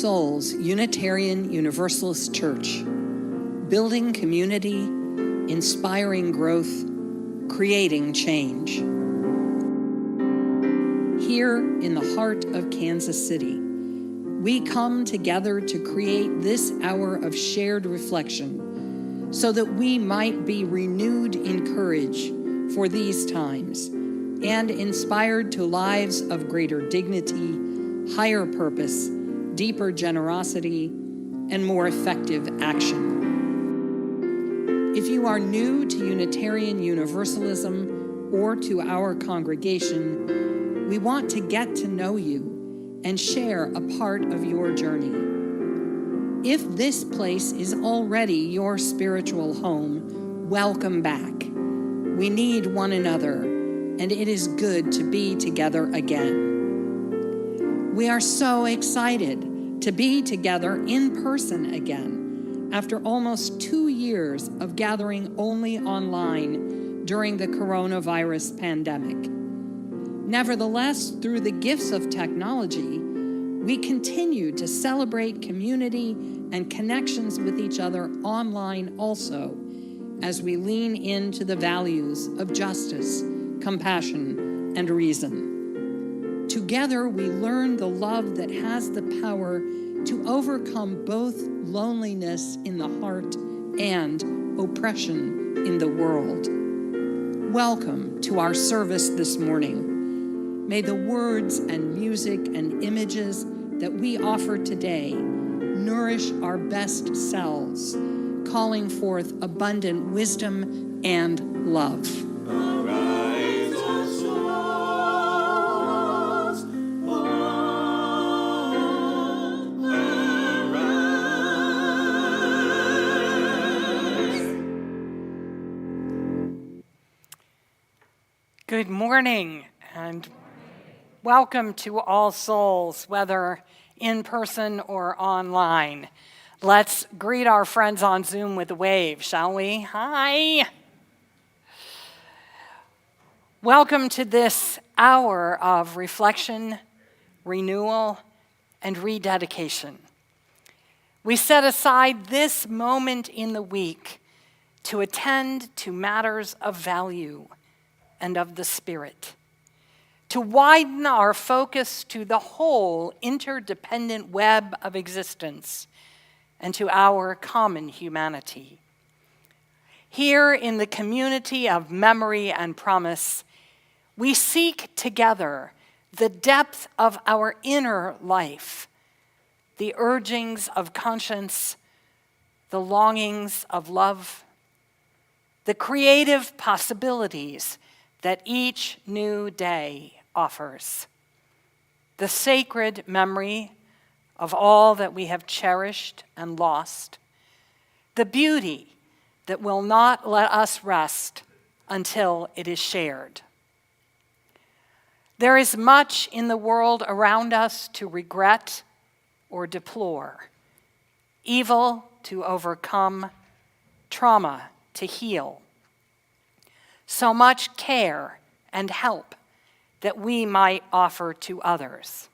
Souls Unitarian Universalist Church, building community, inspiring growth, creating change. Here in the heart of Kansas City, we come together to create this hour of shared reflection so that we might be renewed in courage for these times and inspired to lives of greater dignity, higher purpose, deeper generosity, and more effective action. If you are new to Unitarian Universalism or to our congregation, we want to get to know you and share a part of your journey. If this place is already your spiritual home, welcome back. We need one another, and it is good to be together again. We are so excited to be together in person again after almost 2 years of gathering only online during the coronavirus pandemic. Nevertheless, through the gifts of technology, we continue to celebrate community and connections with each other online also, as we lean into the values of justice, compassion, and reason. Together, we learn the love that has the power to overcome both loneliness in the heart and oppression in the world. Welcome to our service this morning. May the words and music and images that we offer today nourish our best selves, calling forth abundant wisdom and love. Arise, O souls, arise. Good morning and welcome to All Souls, whether in person or online. Let's greet our friends on Zoom with a wave, shall we? Hi. Welcome to this hour of reflection, renewal, and rededication. We set aside this moment in the week to attend to matters of value and of the Spirit, to widen our focus to the whole interdependent web of existence and to our common humanity. Here in the community of memory and promise, we seek together the depth of our inner life, the urgings of conscience, the longings of love, the creative possibilities that each new day offers, the sacred memory of all that we have cherished and lost, the beauty that will not let us rest until it is shared. There is much in the world around us to regret or deplore, evil to overcome, trauma to heal. So much care and help that we might offer to others.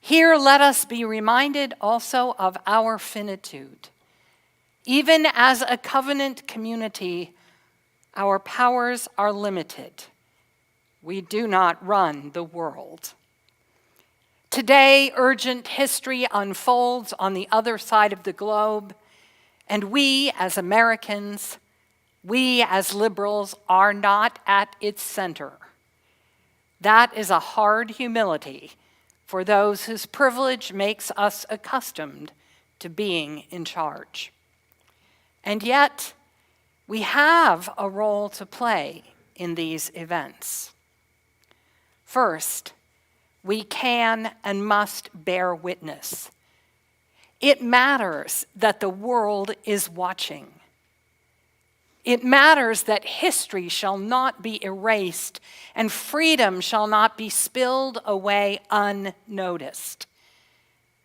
Here, let us be reminded also of our finitude. Even as a covenant community, our powers are limited. We do not run the world. Today, urgent history unfolds on the other side of the globe, and we as Americans, we as liberals are not at its center. That is a hard humility for those whose privilege makes us accustomed to being in charge. And yet, we have a role to play in these events. First, we can and must bear witness. It matters that the world is watching. It matters that history shall not be erased and freedom shall not be spilled away unnoticed.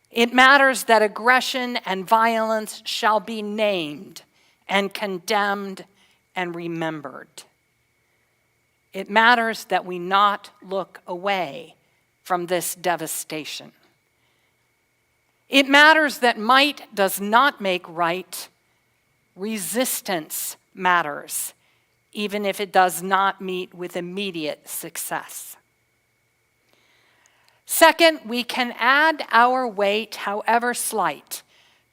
It matters that aggression and violence shall be named and condemned and remembered. It matters that we not look away from this devastation. It matters that might does not make right. Resistance matters, even if it does not meet with immediate success. Second, we can add our weight, however slight,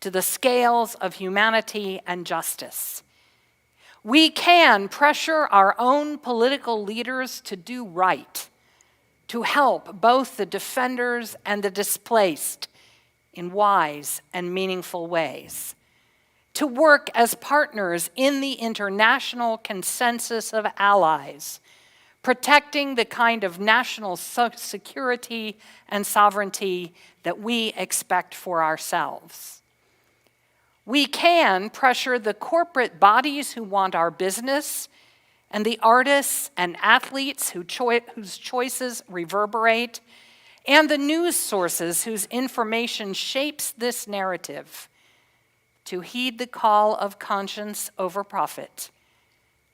to the scales of humanity and justice. We can pressure our own political leaders to do right, to help both the defenders and the displaced in wise and meaningful ways, to work as partners in the international consensus of allies, protecting the kind of national security and sovereignty that we expect for ourselves. We can pressure the corporate bodies who want our business, and the artists and athletes whose choices reverberate, and the news sources whose information shapes this narrative, to heed the call of conscience over profit,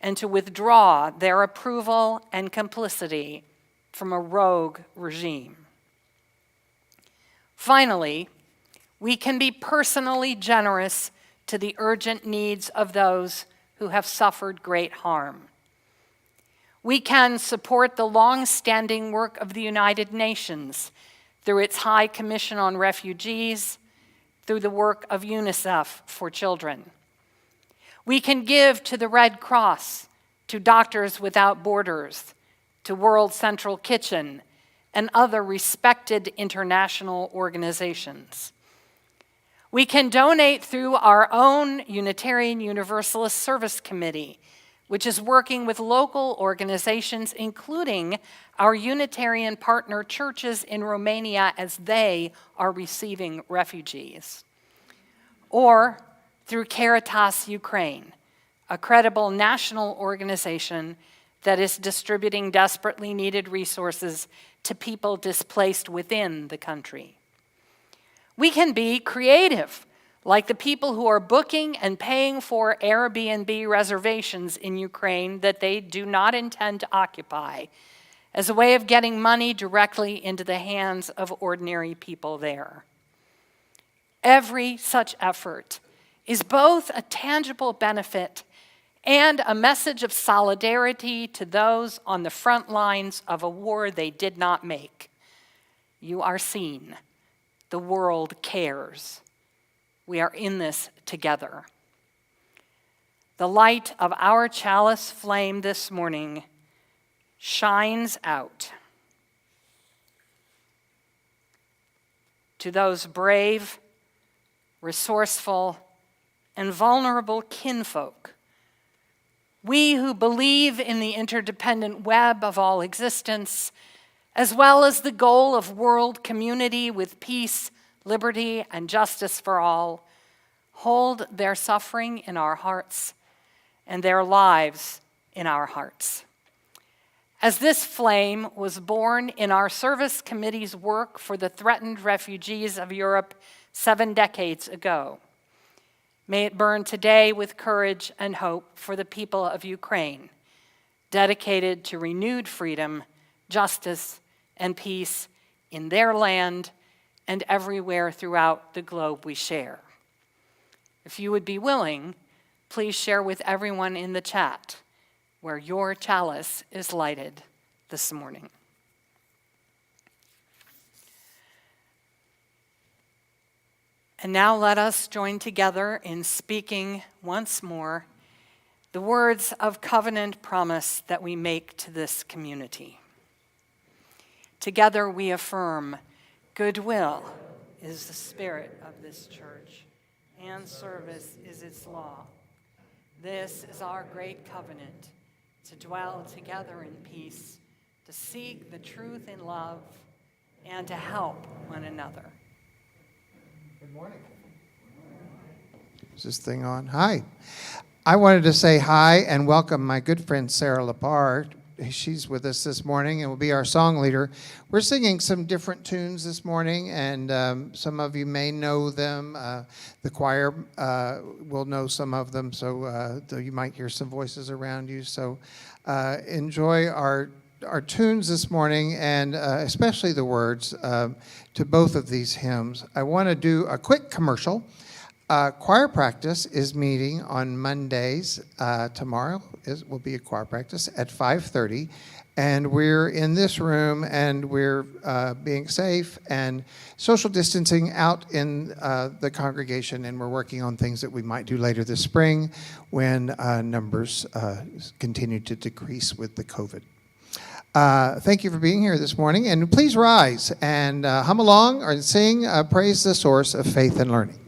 and to withdraw their approval and complicity from a rogue regime. Finally, we can be personally generous to the urgent needs of those who have suffered great harm. We can support the long-standing work of the United Nations through its High Commission on Refugees, through the work of UNICEF for children. We can give to the Red Cross, to Doctors Without Borders, to World Central Kitchen, and other respected international organizations. We can donate through our own Unitarian Universalist Service Committee, which is working with local organizations, including our Unitarian partner churches in Romania as they are receiving refugees. Or through Caritas Ukraine, a credible national organization that is distributing desperately needed resources to people displaced within the country. We can be creative, like the people who are booking and paying for Airbnb reservations in Ukraine that they do not intend to occupy, as a way of getting money directly into the hands of ordinary people there. Every such effort is both a tangible benefit and a message of solidarity to those on the front lines of a war they did not make. You are seen. The world cares. We are in this together. The light of our chalice flame this morning shines out to those brave, resourceful, and vulnerable kinfolk. We who believe in the interdependent web of all existence, as well as the goal of world community with peace, liberty, and justice for all, hold their suffering in our hearts and their lives in our hearts. As this flame was born in our service committee's work for the threatened refugees of Europe 7 decades ago, may it burn today with courage and hope for the people of Ukraine, dedicated to renewed freedom, justice, and peace in their land and everywhere throughout the globe we share. If you would be willing, please share with everyone in the chat where your chalice is lighted this morning. And now let us join together in speaking once more the words of covenant promise that we make to this community. Together we affirm, goodwill is the spirit of this church, and service is its law. This is our great covenant, to dwell together in peace, to seek the truth in love, and to help one another. Good morning. Is this thing on? Hi. I wanted to say hi and welcome my good friend Sarah Lepar. She's with us this morning and will be our song leader. We're singing some different tunes this morning, and some of you may know them. The choir will know some of them, so you might hear some voices around you. So enjoy our our tunes this morning, and especially the words to both of these hymns, I want to do a quick commercial. Choir practice is meeting on Mondays. Tomorrow will be a choir practice at 5:30. And we're in this room, and we're being safe and social distancing out in the congregation, and we're working on things that we might do later this spring when numbers continue to decrease with the COVID. Thank you for being here this morning, and please rise and hum along or sing Praise the Source of Faith and Learning.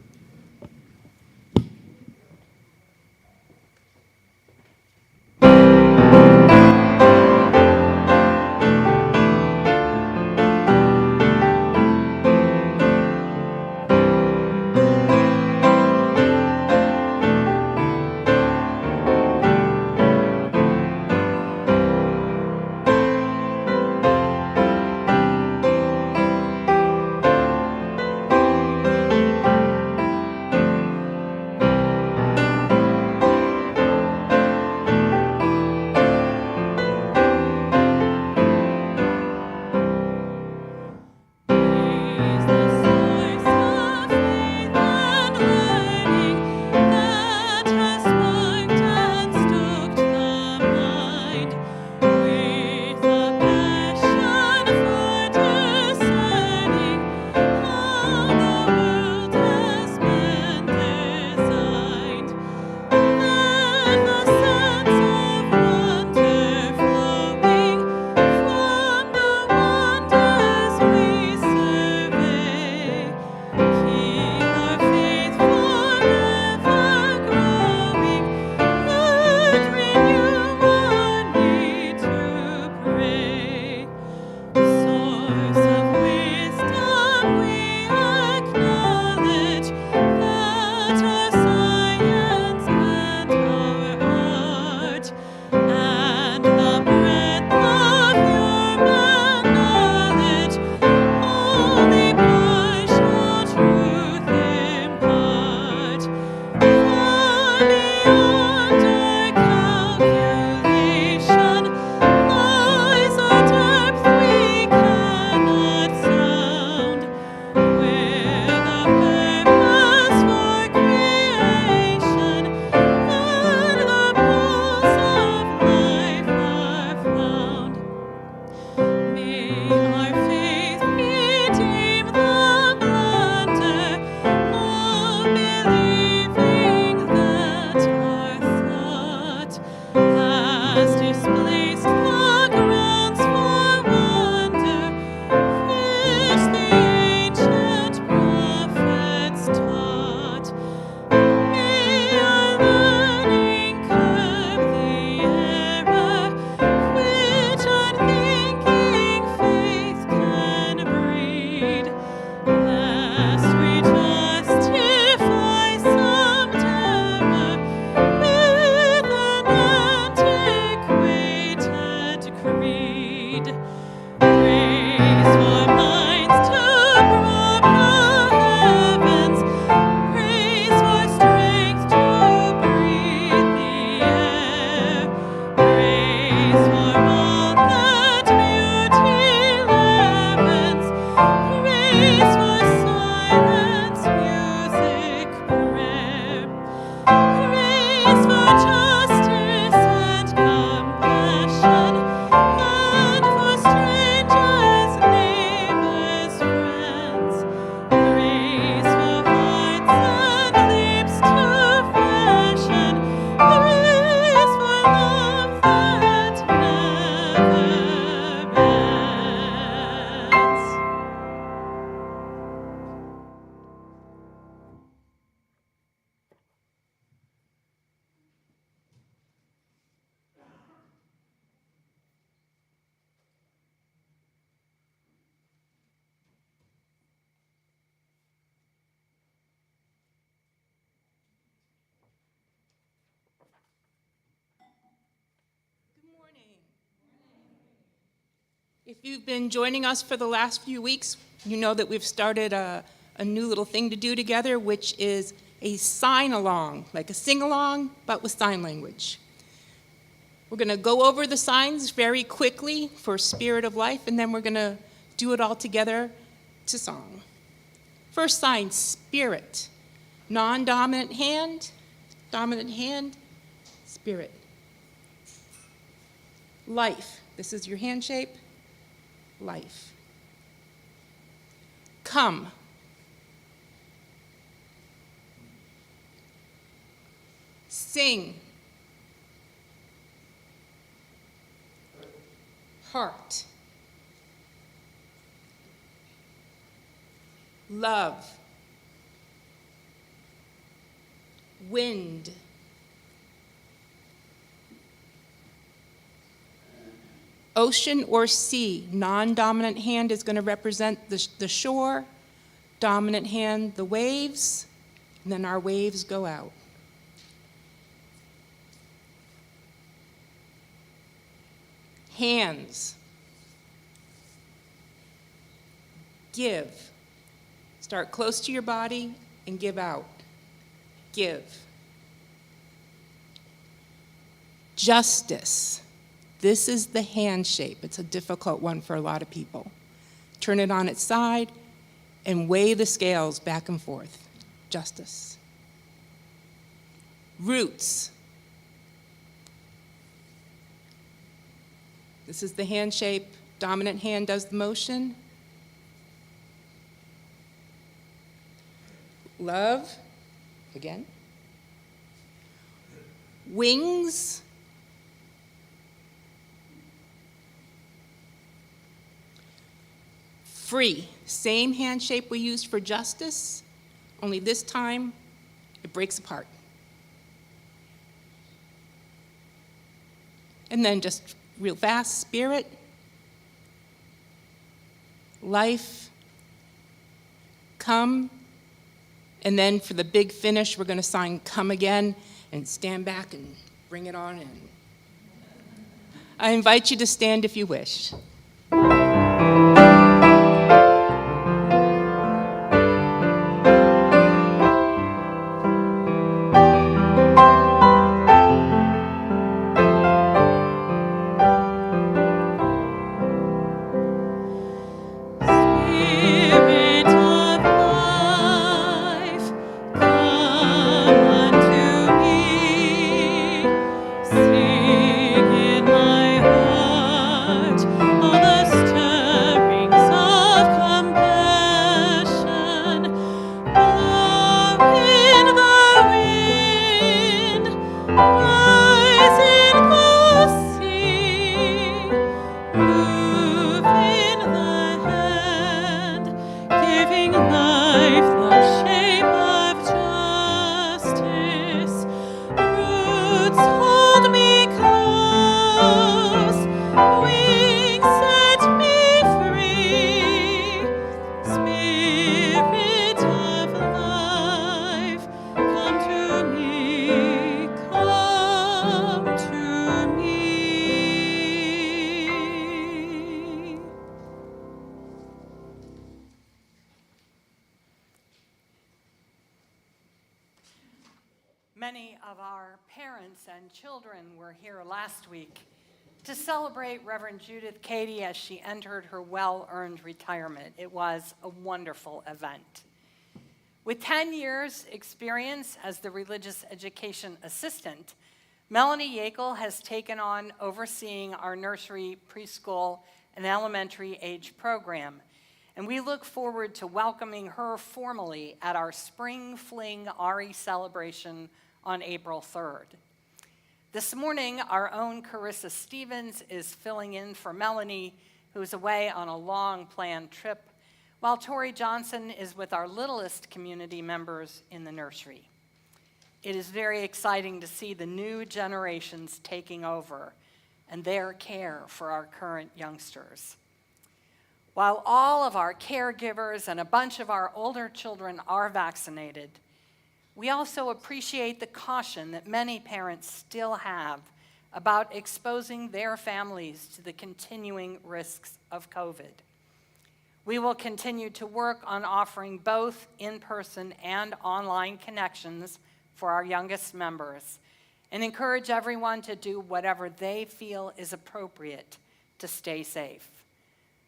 If you've been joining us for the last few weeks, you know that we've started a new little thing to do together, which is a sign-along, like a sing-along, but with sign language. We're going to go over the signs very quickly for Spirit of Life, and then we're going to do it all together to song. First sign, Spirit. Non-dominant hand, dominant hand, Spirit. Life. This is your hand shape. Life. Come. Sing. Heart. Love. Wind. Ocean or sea. Non-dominant hand is going to represent the shore. Dominant hand, the waves. And then our waves go out. Hands. Give. Start close to your body and give out. Give. Justice. This is the hand shape. It's a difficult one for a lot of people. Turn it on its side and weigh the scales back and forth. Justice. Roots. This is the hand shape. Dominant hand does the motion. Love. Again. Wings. Free. Same hand shape we used for justice, only this time it breaks apart. And then just real fast, Spirit, life, come, and then for the big finish, we're going to sign come again and stand back and bring it on in. I invite you to stand if you wish. Many of our parents and children were here last week to celebrate Reverend Judith Cady as she entered her well-earned retirement. It was a wonderful event. With 10 years' experience as the religious education assistant, Melanie Yackel has taken on overseeing our nursery, preschool, and elementary age program, and we look forward to welcoming her formally at our Spring Fling RE celebration on April 3rd. This morning, our own Carissa Stevens is filling in for Melanie, who's away on a long planned trip, while Tori Johnson is with our littlest community members in the nursery. It is very exciting to see the new generations taking over and their care for our current youngsters. While all of our caregivers and a bunch of our older children are vaccinated, we also appreciate the caution that many parents still have about exposing their families to the continuing risks of COVID. We will continue to work on offering both in-person and online connections for our youngest members, and encourage everyone to do whatever they feel is appropriate to stay safe.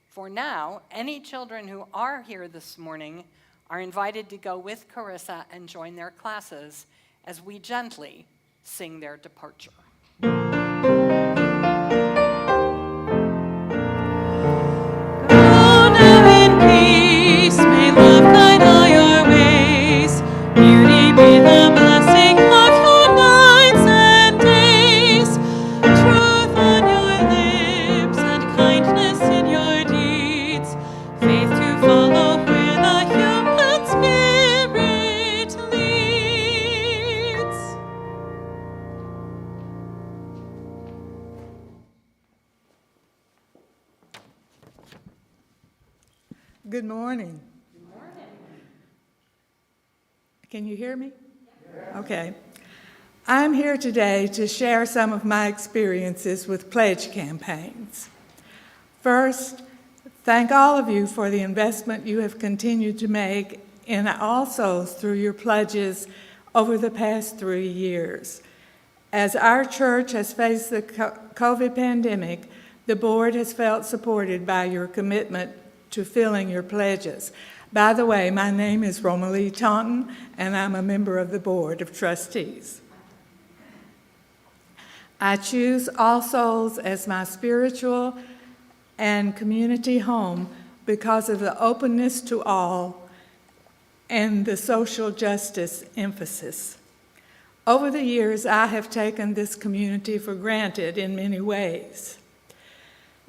For now, any children who are here this morning are invited to go with Carissa and join their classes as we gently sing their departure. Go now in peace, may love guide all your ways. Beauty be the blessing of your nights and days. Truth on your lips and kindness in your deeds. Faith to follow where the human spirit leads. Good morning. Can you hear me? Okay. I'm here today to share some of my experiences with pledge campaigns. First, thank all of you for the investment you have continued to make in All Souls through your pledges over the past 3 years. As our church has faced the COVID pandemic, the board has felt supported by your commitment to filling your pledges. By the way, my name is Roma Thompson, and I'm a member of the Board of Trustees. I choose All Souls as my spiritual and community home because of the openness to all and the social justice emphasis. Over the years, I have taken this community for granted in many ways,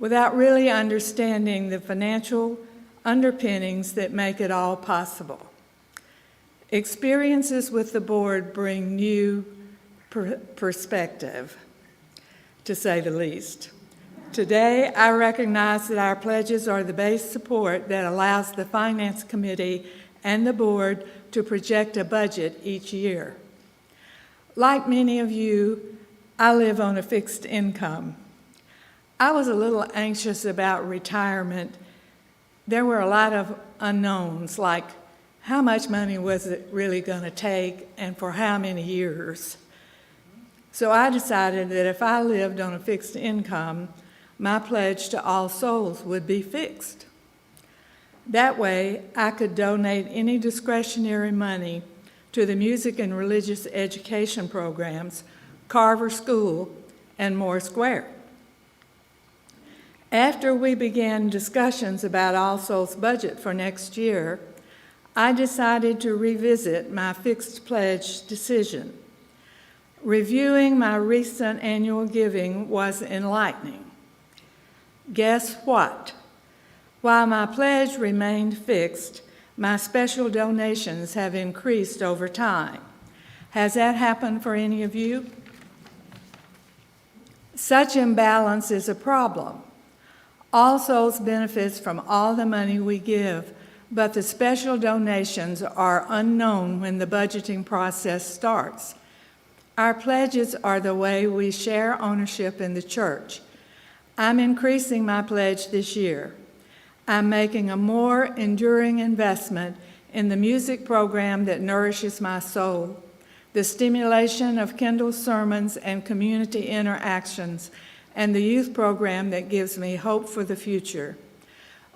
without really understanding the financial underpinnings that make it all possible. Experiences with the board bring new perspective, to say the least. Today, I recognize that our pledges are the base support that allows the Finance Committee and the board to project a budget each year. Like many of you, I live on a fixed income. I was a little anxious about retirement. There were a lot of unknowns, like how much money was it really going to take and for how many years? So I decided that if I lived on a fixed income, my pledge to All Souls would be fixed. That way, I could donate any discretionary money to the music and religious education programs, Carver School, and Moore Square. After we began discussions about All Souls' budget for next year, I decided to revisit my fixed pledge decision. Reviewing my recent annual giving was enlightening. Guess what? While my pledge remained fixed, my special donations have increased over time. Has that happened for any of you? Such imbalance is a problem. All Souls benefits from all the money we give, but the special donations are unknown when the budgeting process starts. Our pledges are the way we share ownership in the church. I'm increasing my pledge this year. I'm making a more enduring investment in the music program that nourishes my soul, the stimulation of Kendall's sermons and community interactions, and the youth program that gives me hope for the future.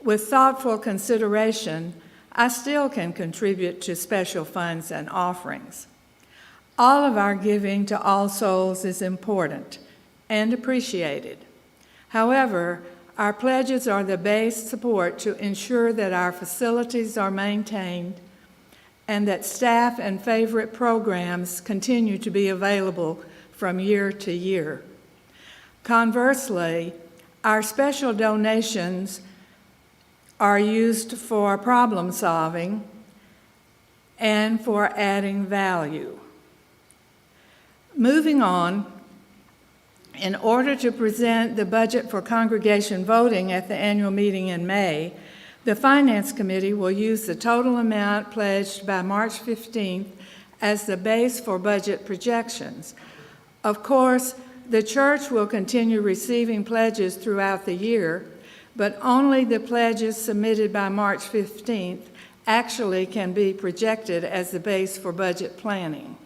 With thoughtful consideration, I still can contribute to special funds and offerings. All of our giving to All Souls is important and appreciated. However, our pledges are the base support to ensure that our facilities are maintained and that staff and favorite programs continue to be available from year to year. Conversely, our special donations are used for problem solving and for adding value. Moving on, in order to present the budget for congregation voting at the annual meeting in May, the Finance Committee will use the total amount pledged by March 15th as the base for budget projections. Of course, the church will continue receiving pledges throughout the year, but only the pledges submitted by March 15th actually can be projected as the base for budget planning.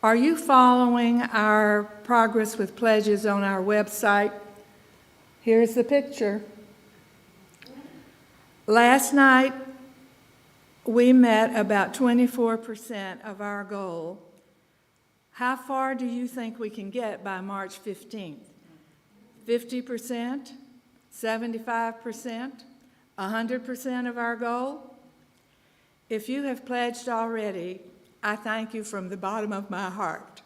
Are you following our progress with pledges on our website? Here's the picture. Last night, we met about 24% of our goal. How far do you think we can get by March 15th? 50%? 75%? 100% of our goal? If you have pledged already, I thank you from the bottom of my heart.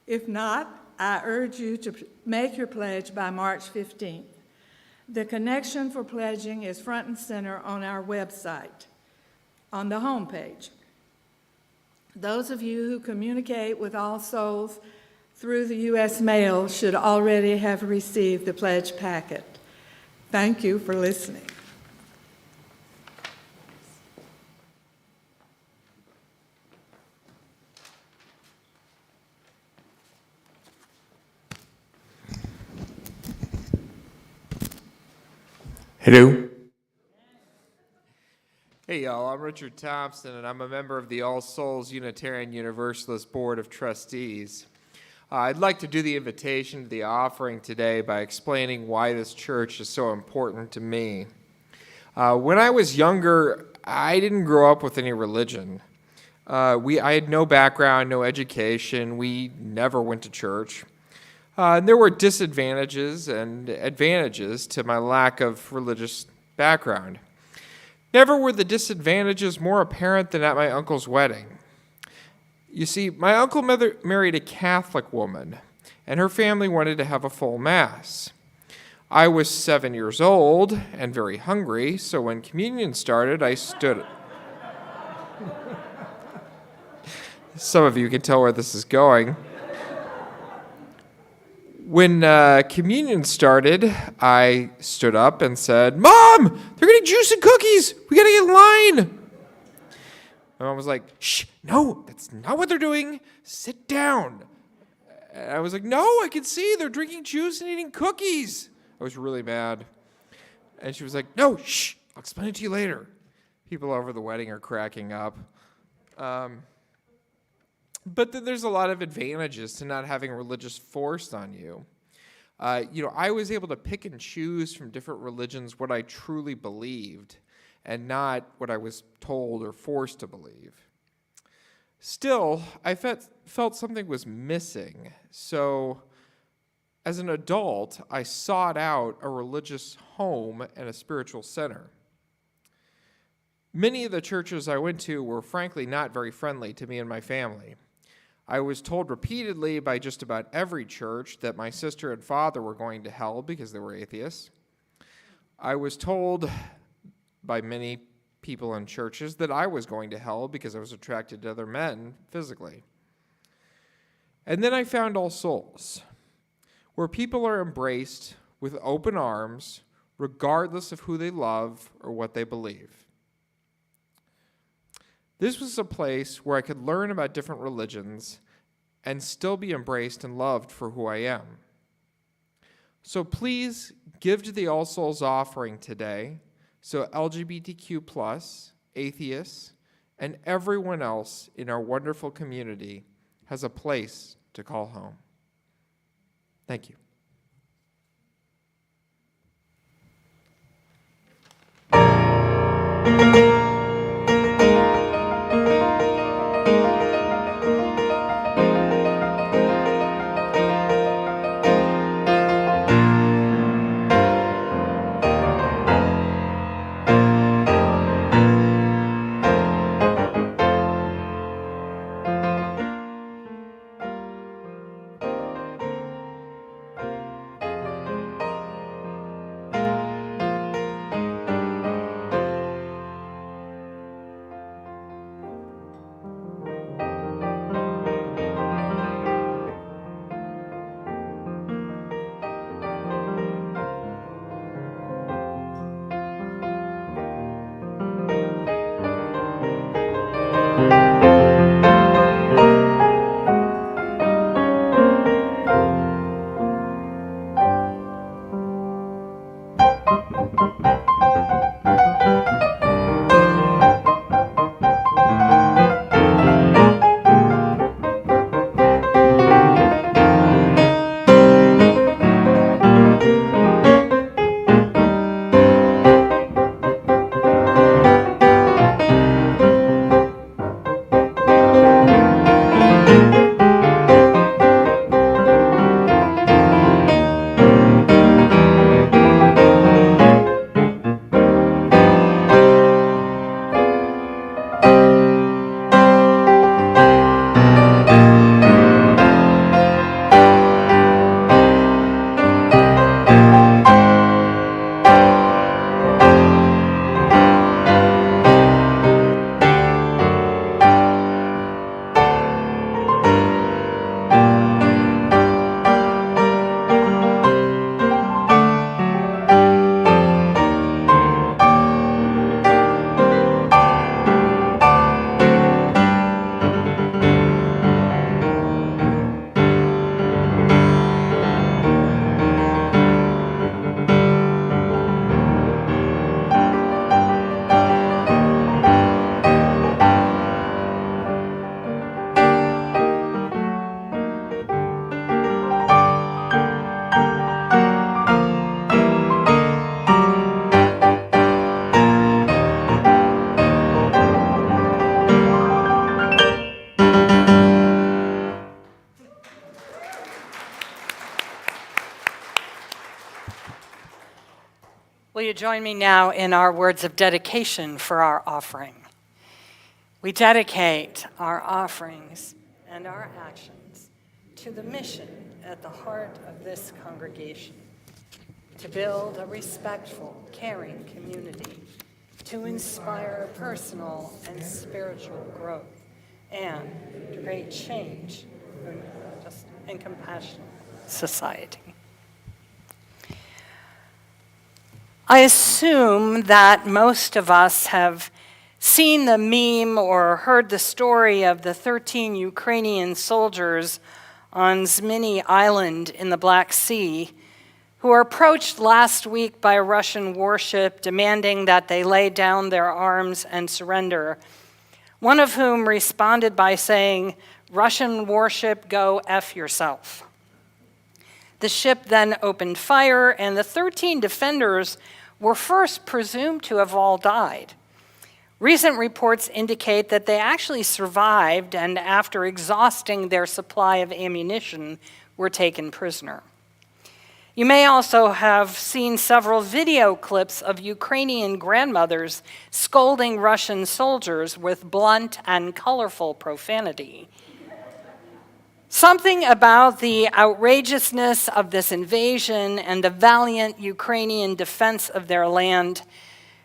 If not, I urge you to make your pledge by March 15th. The connection for pledging is front and center on our website, on the homepage. Those of you who communicate with All Souls through the U.S. mail should already have received the pledge packet. Thank you for listening. Hello. Hey, y'all. I'm Richard Thompson, and I'm a member of the All Souls Unitarian Universalist Board of Trustees. I'd like to do the invitation to the offering today by explaining why this church is so important to me. When I was younger, I didn't grow up with any religion. I had no background, no education. We never went to church. And there were disadvantages and advantages to my lack of religious background. Never were the disadvantages more apparent than at my uncle's wedding. You see, my uncle married a Catholic woman, and her family wanted to have a full Mass. I was 7 years old and very hungry, so when communion started, I stood. Some of you can tell where this is going. When communion started, I stood up and said, "Mom, they're getting juice and cookies. We gotta get in line." My mom was like, "Shh, no, that's not what they're doing. Sit down." And I was like, "No, I can see they're drinking juice and eating cookies." I was really mad. And she was like, "No, shh, I'll explain it to you later." People over the wedding are cracking up. But there's a lot of advantages to not having religious forced on you. I was able to pick and choose from different religions what I truly believed and not what I was told or forced to believe. Still, I felt something was missing. So as an adult, I sought out a religious home and a spiritual center. Many of the churches I went to were frankly not very friendly to me and my family. I was told repeatedly by just about every church that my sister and father were going to hell because they were atheists. I was told by many people in churches that I was going to hell because I was attracted to other men physically. And then I found All Souls, where people are embraced with open arms, regardless of who they love or what they believe. This was a place where I could learn about different religions and still be embraced and loved for who I am. So please give to the All Souls offering today so LGBTQ+, atheists, and everyone else in our wonderful community has a place to call home. Thank you. you join me now in our words of dedication for our offering? We dedicate our offerings and our actions to the mission at the heart of this congregation, to build a respectful, caring community, to inspire personal and spiritual growth, and to create change in just and compassionate society. I assume that most of us have seen the meme or heard the story of the 13 Ukrainian soldiers on Zminy Island in the Black Sea who were approached last week by a Russian warship demanding that they lay down their arms and surrender, one of whom responded by saying, "Russian warship, go F yourself." The ship then opened fire, and the 13 defenders were first presumed to have all died. Recent reports indicate that they actually survived and, after exhausting their supply of ammunition, were taken prisoner. You may also have seen several video clips of Ukrainian grandmothers scolding Russian soldiers with blunt and colorful profanity. Something about the outrageousness of this invasion and the valiant Ukrainian defense of their land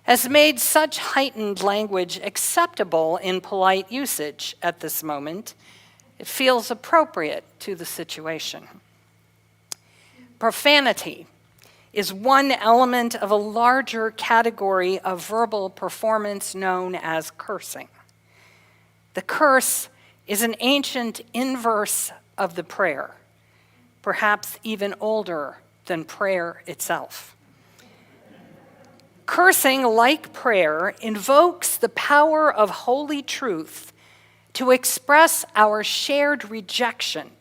has made such heightened language acceptable in polite usage at this moment. It feels appropriate to the situation. Profanity is one element of a larger category of verbal performance known as cursing. The curse is an ancient inverse of the prayer, perhaps even older than prayer itself. Cursing, like prayer, invokes the power of holy truth to express our shared rejection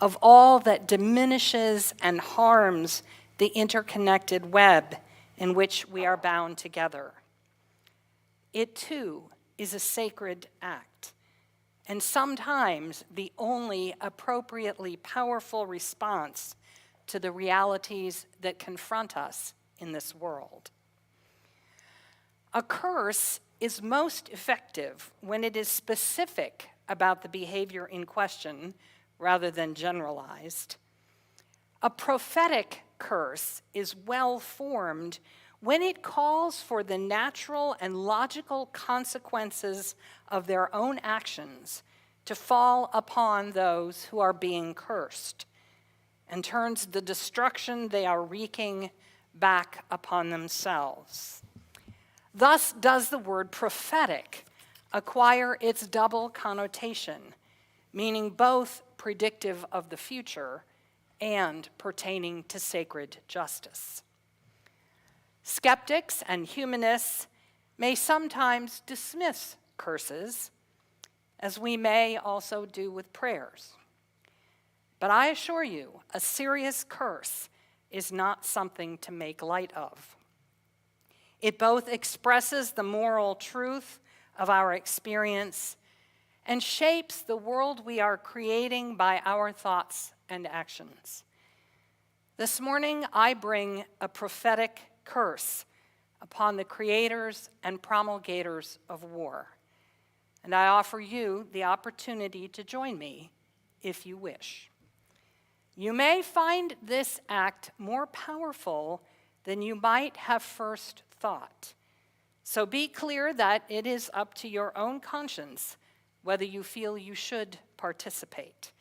of all that diminishes and harms the interconnected web in which we are bound together. It too is a sacred act, and sometimes the only appropriately powerful response to the realities that confront us in this world. A curse is most effective when it is specific about the behavior in question rather than generalized. A prophetic curse is well formed when it calls for the natural and logical consequences of their own actions to fall upon those who are being cursed, and turns the destruction they are wreaking back upon themselves. Thus does the word prophetic acquire its double connotation, meaning both predictive of the future and pertaining to sacred justice. Skeptics and humanists may sometimes dismiss curses, as we may also do with prayers. But I assure you, a serious curse is not something to make light of. It both expresses the moral truth of our experience and shapes the world we are creating by our thoughts and actions. This morning, I bring a prophetic curse upon the creators and promulgators of war, and I offer you the opportunity to join me if you wish. You may find this act more powerful than you might have first thought. So be clear that it is up to your own conscience whether you feel you should participate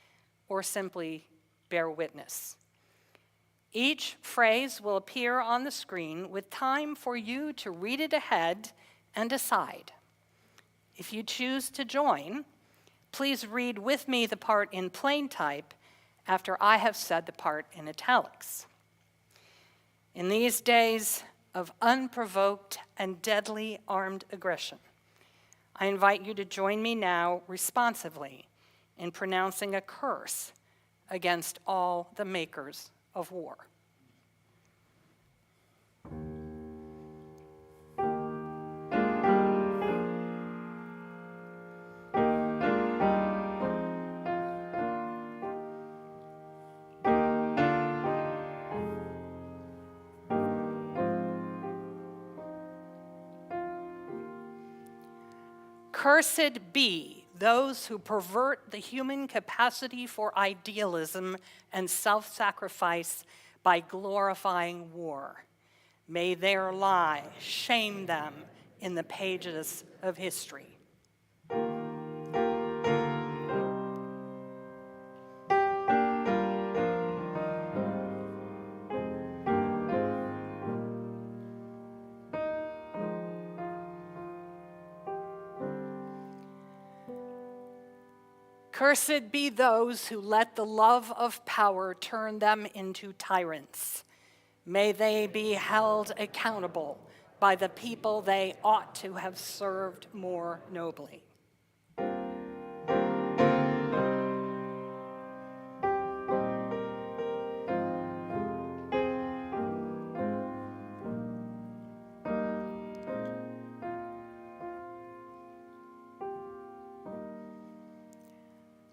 or simply bear witness. Each phrase will appear on the screen with time for you to read it ahead and decide. If you choose to join, please read with me the part in plain type after I have said the part in italics. In these days of unprovoked and deadly armed aggression, I invite you to join me now responsively in pronouncing a curse against all the makers of war. Cursed be those who pervert the human capacity for idealism and self-sacrifice by glorifying war. May their lie shame them in the pages of history. Cursed be those who let the love of power turn them into tyrants. May they be held accountable by the people they ought to have served more nobly.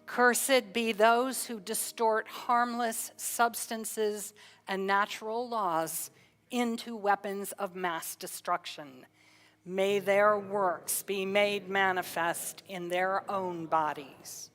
Cursed be those who distort harmless substances and natural laws into weapons of mass destruction. May their works be made manifest in their own bodies.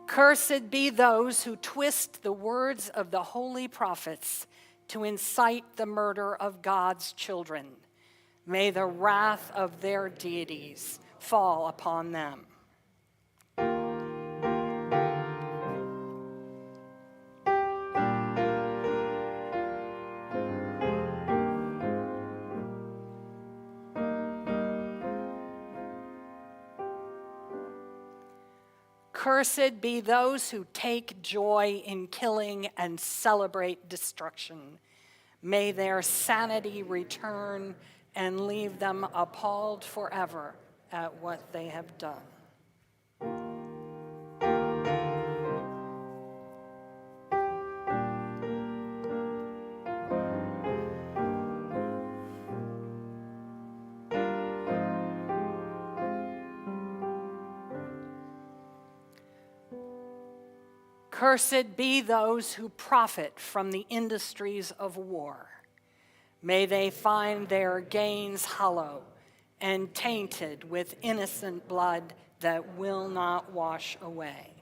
Cursed be those who twist the words of the holy prophets to incite the murder of God's children. May the wrath of their deities fall upon them. Cursed be those who take joy in killing and celebrate destruction. May their sanity return and leave them appalled forever at what they have done. Cursed be those who profit from the industries of war. May they find their gains hollow and tainted with innocent blood that will not wash away.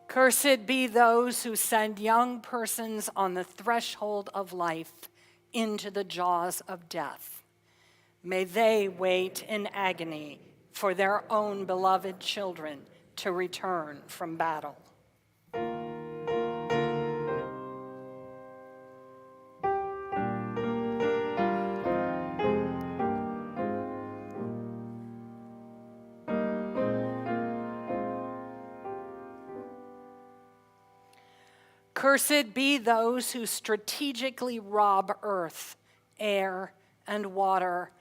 Cursed be those who send young persons on the threshold of life into the jaws of death. May they wait in agony for their own beloved children to return from battle. Cursed be those who strategically rob earth, air, and water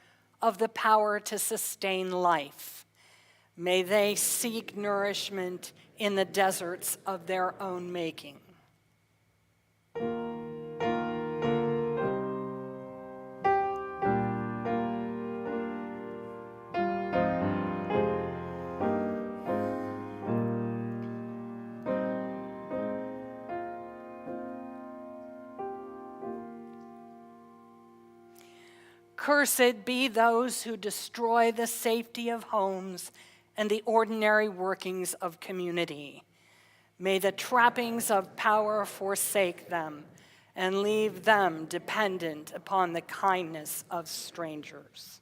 of the power to sustain life. May they seek nourishment in the deserts of their own making. Cursed be those who destroy the safety of homes and the ordinary workings of community. May the trappings of power forsake them and leave them dependent upon the kindness of strangers.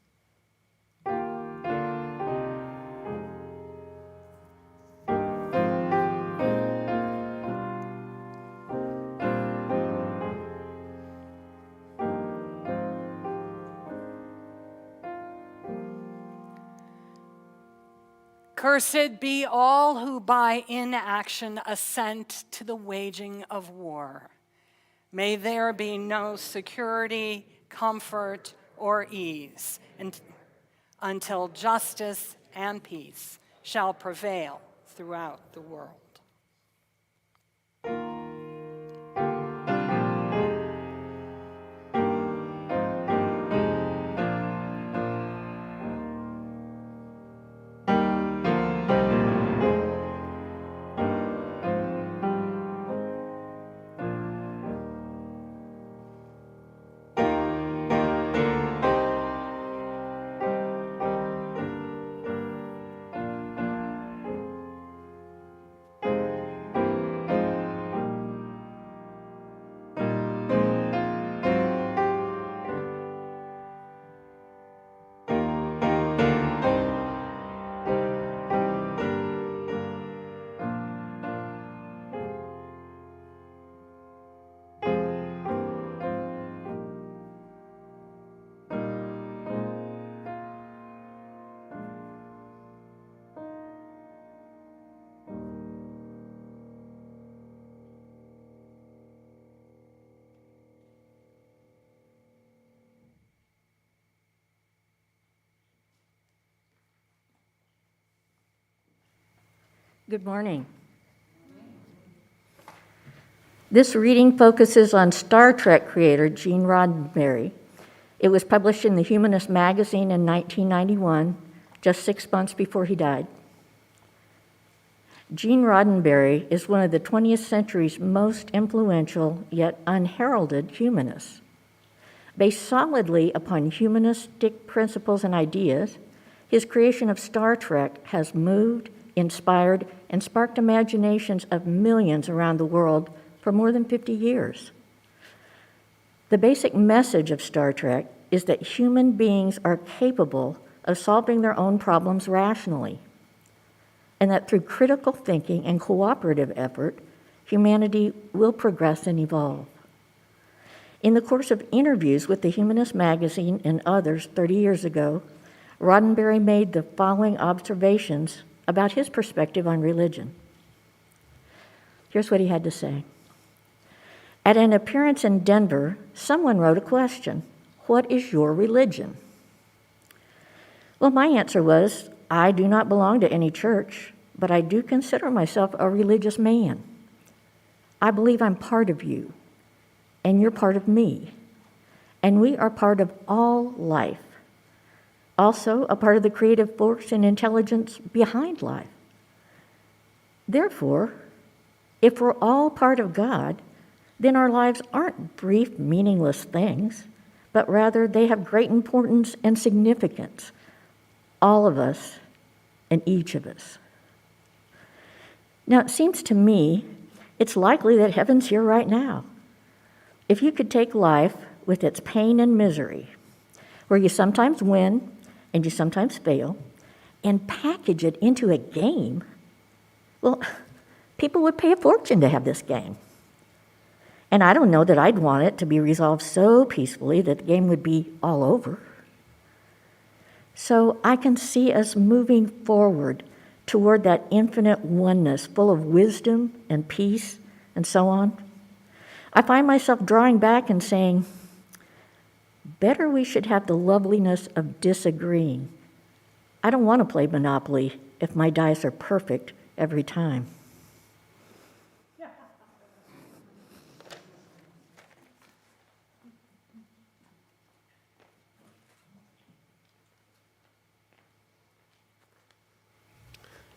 Cursed be all who by inaction assent to the waging of war. May there be no security, comfort, or ease, until justice and peace shall prevail throughout the world. Good morning. This reading focuses on Star Trek creator Gene Roddenberry. It was published in the Humanist magazine in 1991, just 6 months before he died. Gene Roddenberry is one of the 20th century's most influential yet unheralded humanists. Based solidly upon humanistic principles and ideas, his creation of Star Trek has moved, inspired, and sparked imaginations of millions around the world for more than 50 years. The basic message of Star Trek is that human beings are capable of solving their own problems rationally, and that through critical thinking and cooperative effort, humanity will progress and evolve. In the course of interviews with the Humanist magazine and others 30 years ago, Roddenberry made the following observations about his perspective on religion. Here's what he had to say. At an appearance in Denver, someone wrote a question, "What is your religion?" Well, my answer was, I do not belong to any church, but I do consider myself a religious man. I believe I'm part of you, and you're part of me, and we are part of all life. Also, a part of the creative force and intelligence behind life. Therefore, if we're all part of God, then our lives aren't brief, meaningless things, but rather they have great importance and significance, all of us and each of us. Now, it seems to me it's likely that heaven's here right now. If you could take life with its pain and misery, where you sometimes win and you sometimes fail, and package it into a game, well, people would pay a fortune to have this game. And I don't know that I'd want it to be resolved so peacefully that the game would be all over. So I can see us moving forward toward that infinite oneness full of wisdom and peace and so on. I find myself drawing back and saying, better we should have the loveliness of disagreeing. I don't want to play Monopoly if my dice are perfect every time.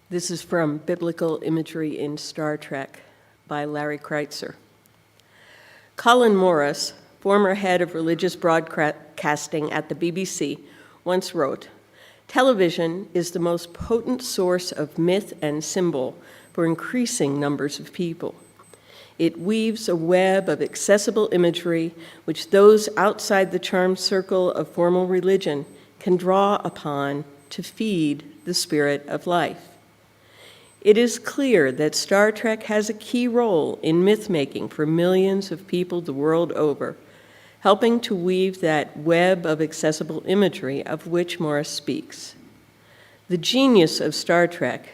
This is from Biblical Imagery in Star Trek by Larry Kreitzer. Colin Morris, former head of religious broadcasting at the BBC, once wrote, "Television is the most potent source of myth and symbol for increasing numbers of people. It weaves a web of accessible imagery which those outside the charmed circle of formal religion can draw upon to feed the spirit of life. It is clear that Star Trek has a key role in myth-making for millions of people the world over, helping to weave that web of accessible imagery of which Morris speaks. The genius of Star Trek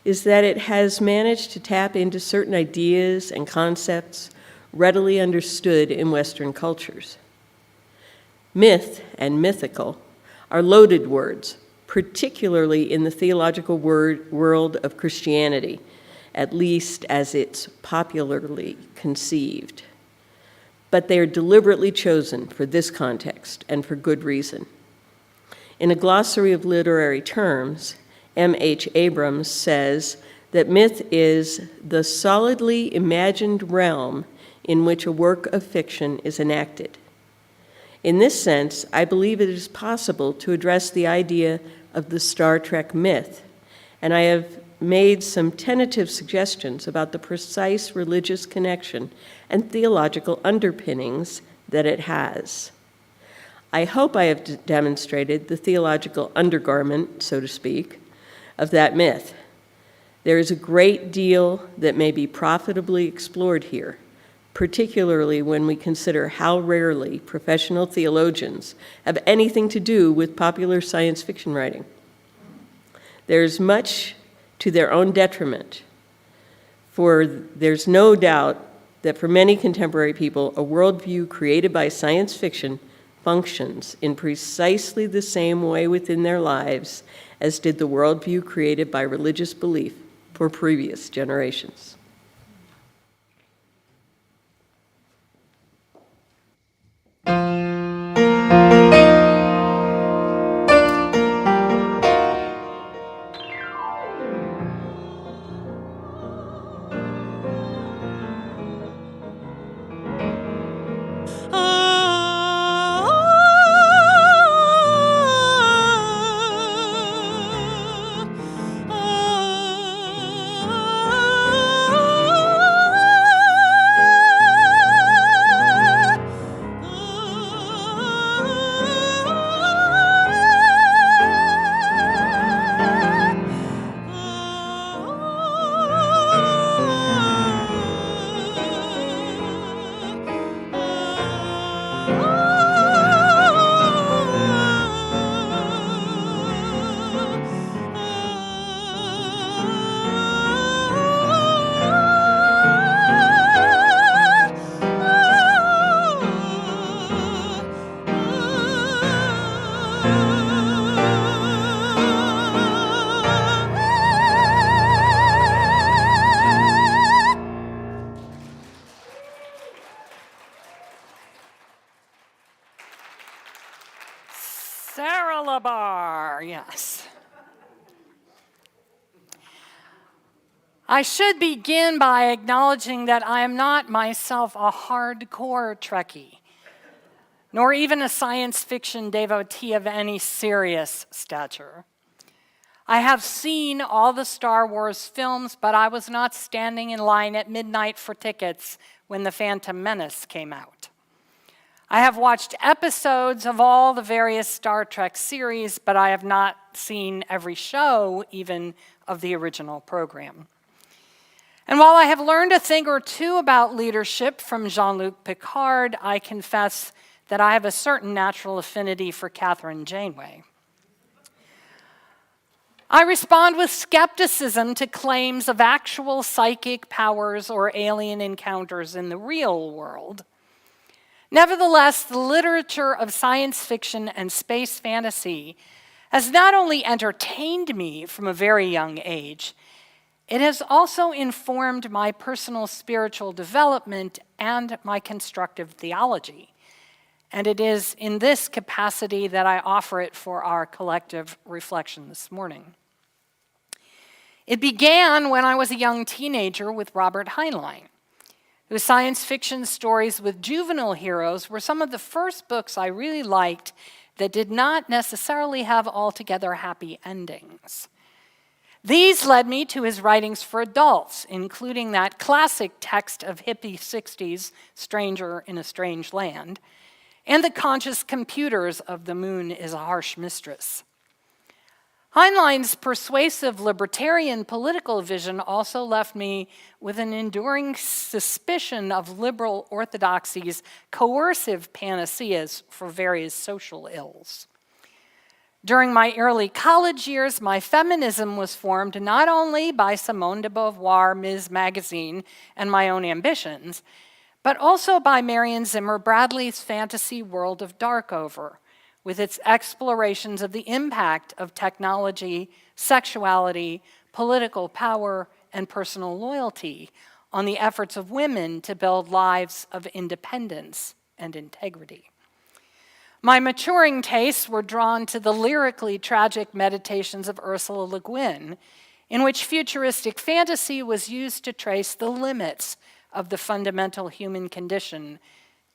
is that it has managed to tap into certain ideas and concepts readily understood in Western cultures. Myth and mythical are loaded words, particularly in the theological world of Christianity, at least as it's popularly conceived. But they are deliberately chosen for this context and for good reason. In a glossary of literary terms, M.H. Abrams says that myth is the solidly imagined realm in which a work of fiction is enacted. In this sense, I believe it is possible to address the idea of the Star Trek myth, and I have made some tentative suggestions about the precise religious connection and theological underpinnings that it has. I hope I have demonstrated the theological undergarment, so to speak, of that myth. There is a great deal that may be profitably explored here, particularly when we consider how rarely professional theologians have anything to do with popular science fiction writing. There's much to their own detriment, for there's no doubt that for many contemporary people, a worldview created by science fiction functions in precisely the same way within their lives as did the worldview created by religious belief for previous generations. Yes. I should begin by acknowledging that I am not myself a hardcore Trekkie, nor even a science fiction devotee of any serious stature. I have seen all the Star Wars films, but I was not standing in line at midnight for tickets when The Phantom Menace came out. I have watched episodes of all the various Star Trek series, but I have not seen every show, even of the original program. And while I have learned a thing or two about leadership from Jean-Luc Picard, I confess that I have a certain natural affinity for Catherine Janeway. I respond with skepticism to claims of actual psychic powers or alien encounters in the real world. Nevertheless, the literature of science fiction and space fantasy has not only entertained me from a very young age, it has also informed my personal spiritual development and my constructive theology. And it is in this capacity that I offer it for our collective reflection this morning. It began when I was a young teenager with Robert Heinlein, whose science fiction stories with juvenile heroes were some of the first books I really liked that did not necessarily have altogether happy endings. These led me to his writings for adults, including that classic text of hippie 60s, Stranger in a Strange Land, and the conscious computers of The Moon is a Harsh Mistress. Heinlein's persuasive libertarian political vision also left me with an enduring suspicion of liberal orthodoxy's coercive panaceas for various social ills. During my early college years, my feminism was formed not only by Simone de Beauvoir, Ms. Magazine, and my own ambitions, but also by Marion Zimmer Bradley's fantasy world of Darkover, with its explorations of the impact of technology, sexuality, political power, and personal loyalty on the efforts of women to build lives of independence and integrity. My maturing tastes were drawn to the lyrically tragic meditations of Ursula Le Guin, in which futuristic fantasy was used to trace the limits of the fundamental human condition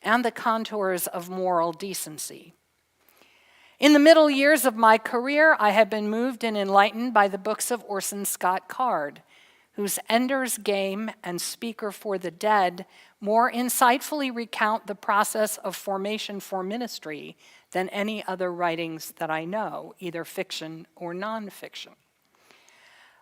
and the contours of moral decency. In the middle years of my career, I had been moved and enlightened by the books of Orson Scott Card, whose Ender's Game and Speaker for the Dead more insightfully recount the process of formation for ministry than any other writings that I know, either fiction or nonfiction.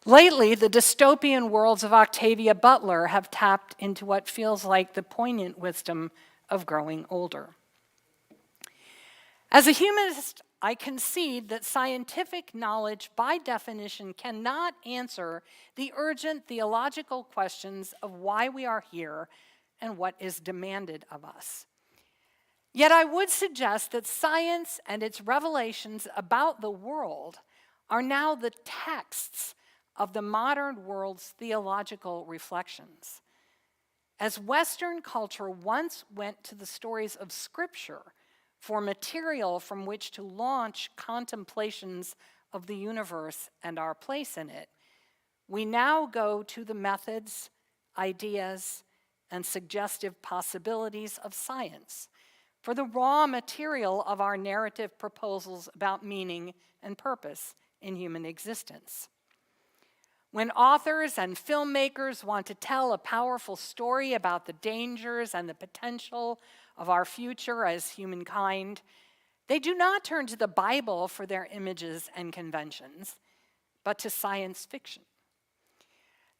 Lately, the dystopian worlds of Octavia Butler have tapped into what feels like the poignant wisdom of growing older. As a humanist, I concede that scientific knowledge, by definition, cannot answer the urgent theological questions of why we are here and what is demanded of us. Yet I would suggest that science and its revelations about the world are now the texts of the modern world's theological reflections. As Western culture once went to the stories of Scripture for material from which to launch contemplations of the universe and our place in it, we now go to the methods, ideas, and suggestive possibilities of science for the raw material of our narrative proposals about meaning and purpose in human existence. When authors and filmmakers want to tell a powerful story about the dangers and the potential of our future as humankind, they do not turn to the Bible for their images and conventions, but to science fiction.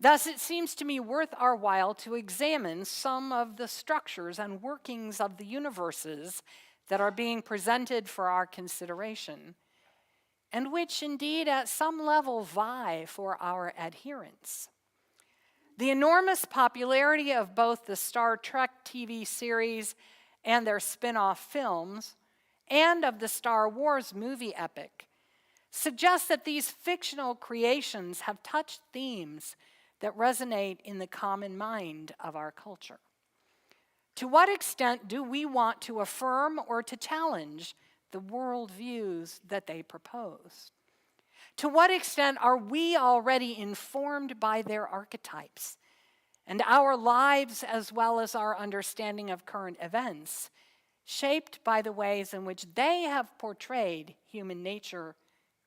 Thus, it seems to me worth our while to examine some of the structures and workings of the universes that are being presented for our consideration, and which indeed at some level vie for our adherence. The enormous popularity of both the Star Trek TV series and their spin-off films, and of the Star Wars movie epic, suggests that these fictional creations have touched themes that resonate in the common mind of our culture. To what extent do we want to affirm or to challenge the worldviews that they propose? To what extent are we already informed by their archetypes, and our lives as well as our understanding of current events shaped by the ways in which they have portrayed human nature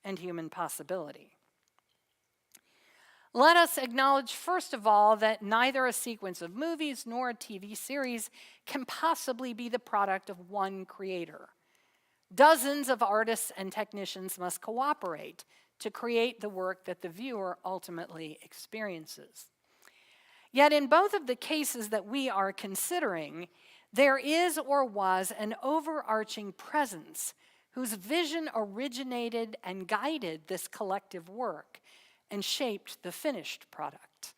and human possibility? Let us acknowledge, first of all, that neither a sequence of movies nor a TV series can possibly be the product of one creator. Dozens of artists and technicians must cooperate to create the work that the viewer ultimately experiences. Yet in both of the cases that we are considering, there is or was an overarching presence whose vision originated and guided this collective work and shaped the finished product.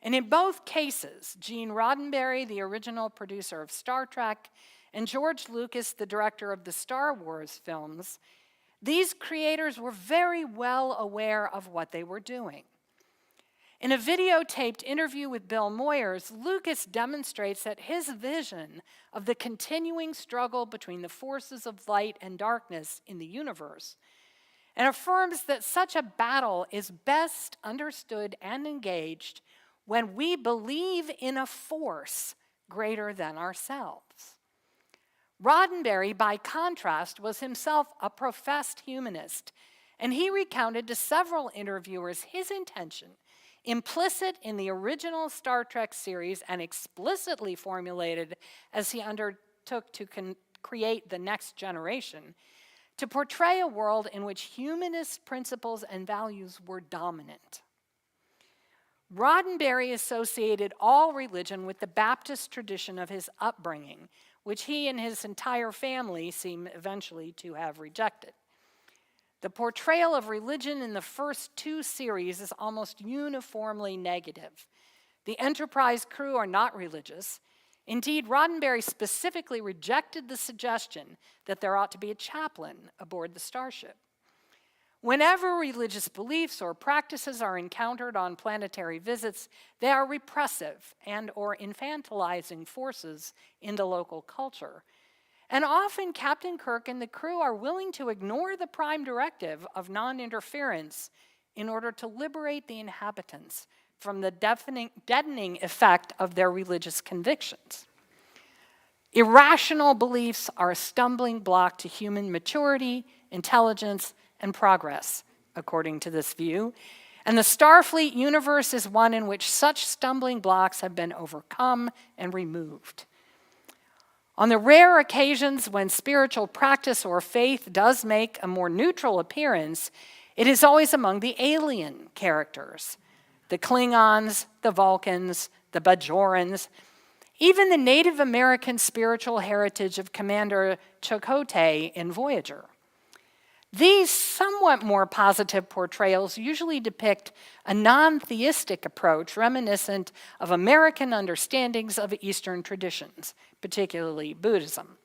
And in both cases, Gene Roddenberry, the original producer of Star Trek, and George Lucas, the director of the Star Wars films, these creators were very well aware of what they were doing. In a videotaped interview with Bill Moyers, Lucas demonstrates that his vision of the continuing struggle between the forces of light and darkness in the universe, and affirms that such a battle is best understood and engaged when we believe in a force greater than ourselves. Roddenberry, by contrast, was himself a professed humanist, and he recounted to several interviewers his intention, implicit in the original Star Trek series and explicitly formulated as he undertook to create the Next Generation, to portray a world in which humanist principles and values were dominant. Roddenberry associated all religion with the Baptist tradition of his upbringing, which he and his entire family seem eventually to have rejected. The portrayal of religion in the first two series is almost uniformly negative. The Enterprise crew are not religious. Indeed, Roddenberry specifically rejected the suggestion that there ought to be a chaplain aboard the starship. Whenever religious beliefs or practices are encountered on planetary visits, they are repressive and or infantilizing forces in the local culture. And often Captain Kirk and the crew are willing to ignore the prime directive of non-interference in order to liberate the inhabitants from the deadening effect of their religious convictions. Irrational beliefs are a stumbling block to human maturity, intelligence, and progress, according to this view. And the Starfleet universe is one in which such stumbling blocks have been overcome and removed. On the rare occasions when spiritual practice or faith does make a more neutral appearance, it is always among the alien characters, the Klingons, the Vulcans, the Bajorans, even the Native American spiritual heritage of Commander Chakotay in Voyager. These somewhat more positive portrayals usually depict a non-theistic approach reminiscent of American understandings of Eastern traditions, particularly Buddhism.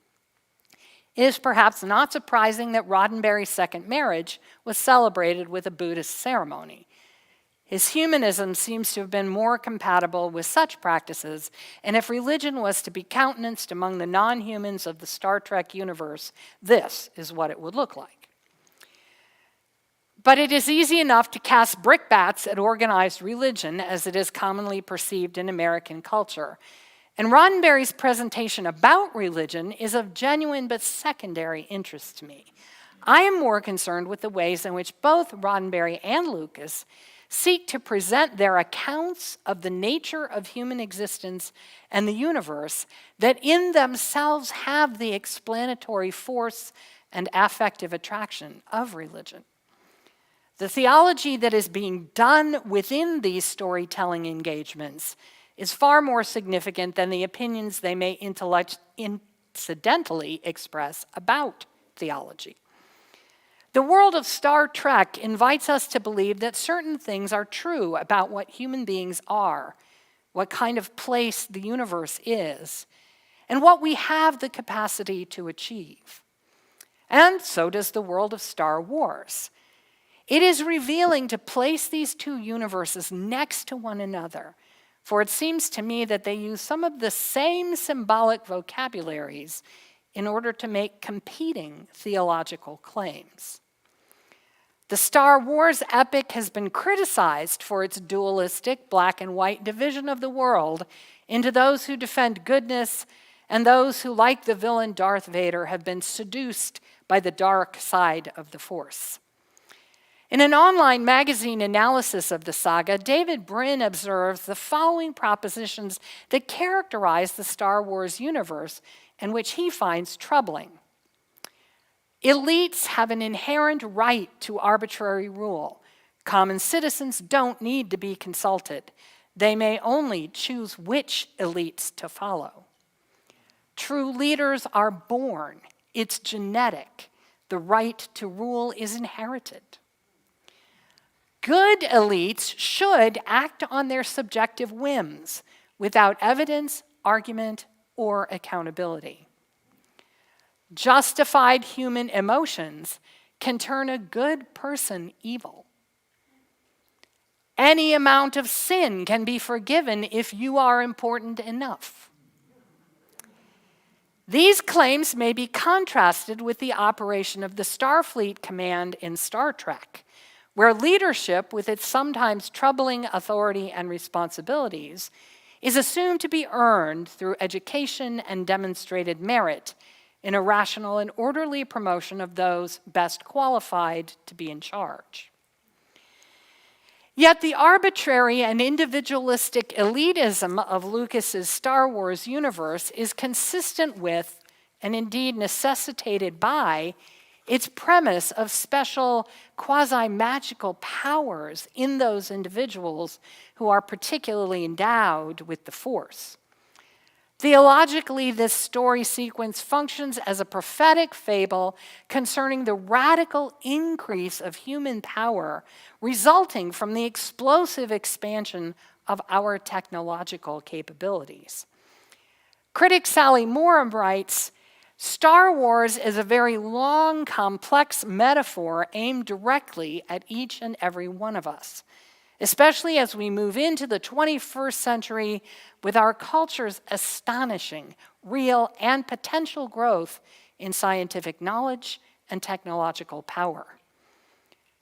It is perhaps not surprising that Roddenberry's second marriage was celebrated with a Buddhist ceremony. His humanism seems to have been more compatible with such practices, and if religion was to be countenanced among the non-humans of the Star Trek universe, this is what it would look like. But it is easy enough to cast brickbats at organized religion as it is commonly perceived in American culture. And Roddenberry's presentation about religion is of genuine but secondary interest to me. I am more concerned with the ways in which both Roddenberry and Lucas seek to present their accounts of the nature of human existence and the universe that in themselves have the explanatory force and affective attraction of religion. The theology that is being done within these storytelling engagements is far more significant than the opinions they may incidentally express about theology. The world of Star Trek invites us to believe that certain things are true about what human beings are, what kind of place the universe is, and what we have the capacity to achieve. And so does the world of Star Wars. It is revealing to place these two universes next to one another, for it seems to me that they use some of the same symbolic vocabularies in order to make competing theological claims. The Star Wars epic has been criticized for its dualistic black and white division of the world into those who defend goodness and those who, like the villain Darth Vader, have been seduced by the dark side of the Force. In an online magazine analysis of the saga, David Brin observes the following propositions that characterize the Star Wars universe and which he finds troubling. Elites have an inherent right to arbitrary rule. Common citizens don't need to be consulted. They may only choose which elites to follow. True leaders are born. It's genetic. The right to rule is inherited. Good elites should act on their subjective whims without evidence, argument, or accountability. Justified human emotions can turn a good person evil. Any amount of sin can be forgiven if you are important enough. These claims may be contrasted with the operation of the Starfleet Command in Star Trek, where leadership, with its sometimes troubling authority and responsibilities, is assumed to be earned through education and demonstrated merit in a rational and orderly promotion of those best qualified to be in charge. Yet the arbitrary and individualistic elitism of Lucas's Star Wars universe is consistent with, and indeed necessitated by, its premise of special quasi-magical powers in those individuals who are particularly endowed with the Force. Theologically, this story sequence functions as a prophetic fable concerning the radical increase of human power resulting from the explosive expansion of our technological capabilities. Critic Sally Moore writes, Star Wars is a very long, complex metaphor aimed directly at each and every one of us, especially as we move into the 21st century with our culture's astonishing, real, and potential growth in scientific knowledge and technological power.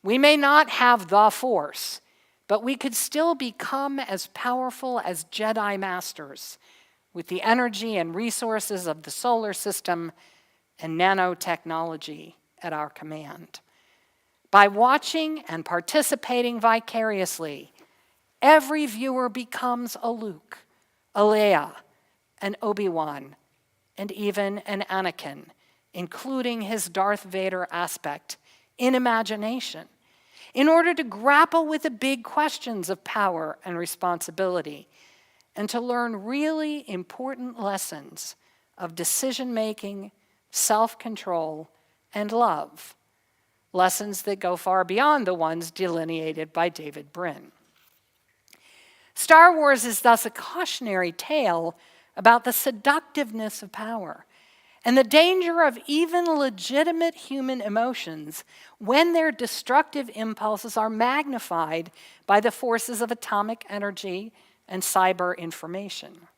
We may not have the Force, but we could still become as powerful as Jedi Masters with the energy and resources of the solar system and nanotechnology at our command. By watching and participating vicariously, every viewer becomes a Luke, a Leia, an Obi-Wan, and even an Anakin, including his Darth Vader aspect, in imagination, in order to grapple with the big questions of power and responsibility, and to learn really important lessons of decision-making, self-control, and love, lessons that go far beyond the ones delineated by David Brin. Star Wars is thus a cautionary tale about the seductiveness of power and the danger of even legitimate human emotions when their destructive impulses are magnified by the forces of atomic energy and cyber information.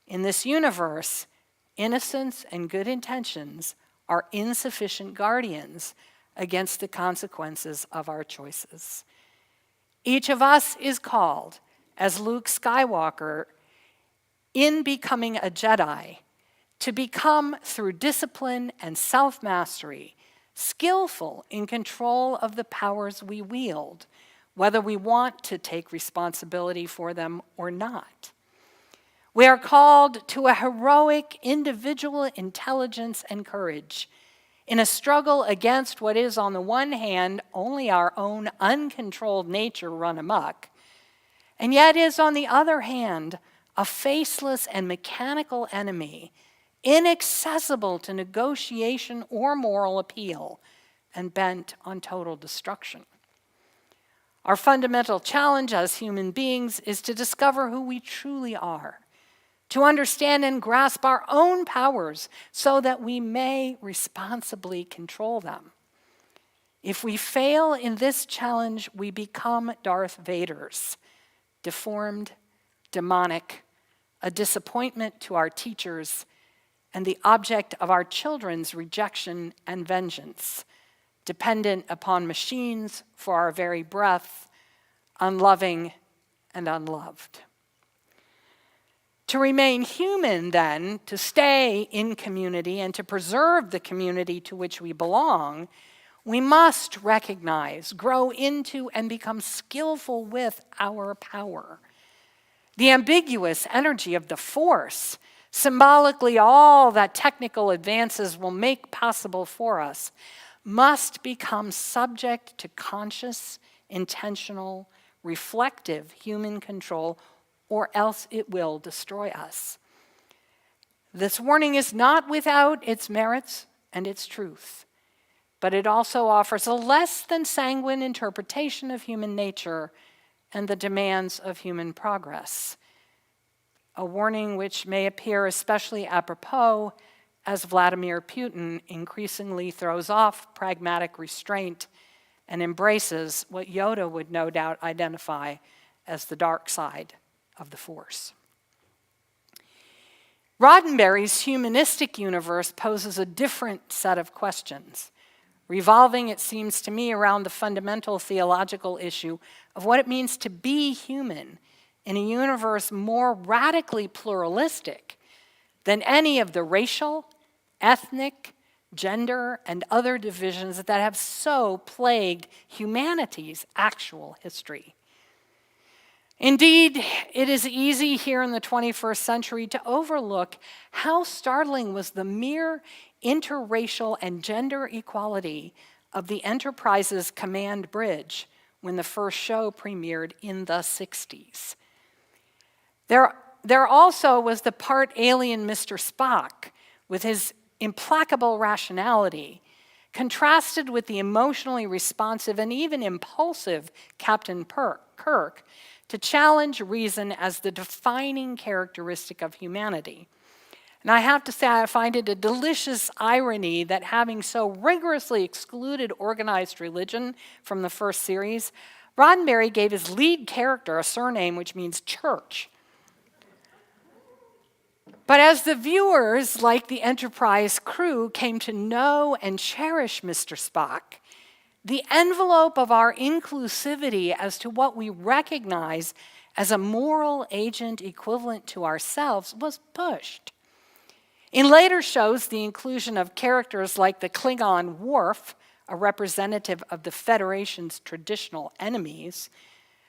In this universe, innocence and good intentions are insufficient guardians against the consequences of our choices. Each of us is called, as Luke Skywalker, in becoming a Jedi, to become, through discipline and self-mastery, skillful in control of the powers we wield, whether we want to take responsibility for them or not. We are called to a heroic individual intelligence and courage in a struggle against what is, on the one hand, only our own uncontrolled nature run amok, and yet is, on the other hand, a faceless and mechanical enemy, inaccessible to negotiation or moral appeal, and bent on total destruction. Our fundamental challenge as human beings is to discover who we truly are, to understand and grasp our own powers so that we may responsibly control them. If we fail in this challenge, we become Darth Vaders, deformed, demonic, a disappointment to our teachers, and the object of our children's rejection and vengeance, dependent upon machines for our very breath, unloving and unloved. To remain human, then, to stay in community and to preserve the community to which we belong, we must recognize, grow into, and become skillful with our power. The ambiguous energy of the Force, symbolically all that technical advances will make possible for us, must become subject to conscious, intentional, reflective human control, or else it will destroy us. This warning is not without its merits and its truth, but it also offers a less than sanguine interpretation of human nature and the demands of human progress. A warning which may appear especially apropos as Vladimir Putin increasingly throws off pragmatic restraint and embraces what Yoda would no doubt identify as the dark side of the Force. Roddenberry's humanistic universe poses a different set of questions, revolving, it seems to me, around the fundamental theological issue of what it means to be human in a universe more radically pluralistic than any of the racial, ethnic, gender, and other divisions that have so plagued humanity's actual history. Indeed, it is easy here in the 21st century to overlook how startling was the mere interracial and gender equality of the Enterprise's command bridge when the first show premiered in the 60s. There also was the part alien Mr. Spock with his implacable rationality, contrasted with the emotionally responsive and even impulsive Captain Kirk, to challenge reason as the defining characteristic of humanity. And I have to say, I find it a delicious irony that having so rigorously excluded organized religion from the first series, Roddenberry gave his lead character a surname which means church. But as the viewers, like the Enterprise crew, came to know and cherish Mr. Spock, the envelope of our inclusivity as to what we recognize as a moral agent equivalent to ourselves was pushed. In later shows, the inclusion of characters like the Klingon Worf, a representative of the Federation's traditional enemies,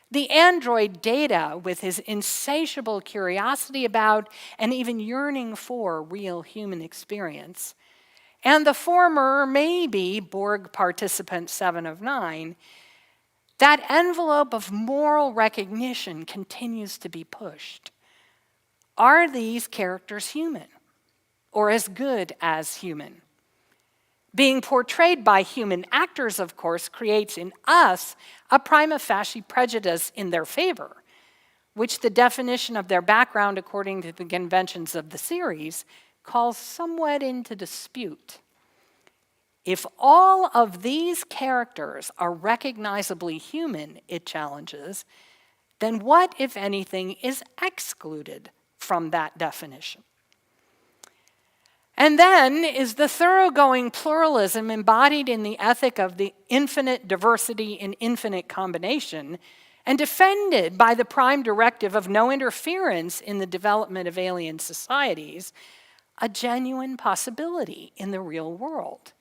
the android Data with his insatiable curiosity about and even yearning for real human experience, and the former maybe Borg participant 7 of 9, that envelope of moral recognition continues to be pushed. Are these characters human, or as good as human? Being portrayed by human actors, of course, creates in us a prima facie prejudice in their favor, which the definition of their background according to the conventions of the series calls somewhat into dispute. If all of these characters are recognizably human, it challenges, then what, if anything, is excluded from that definition? And then is the thoroughgoing pluralism embodied in the ethic of the infinite diversity in infinite combination and defended by the prime directive of no interference in the development of alien societies a genuine possibility in the real world?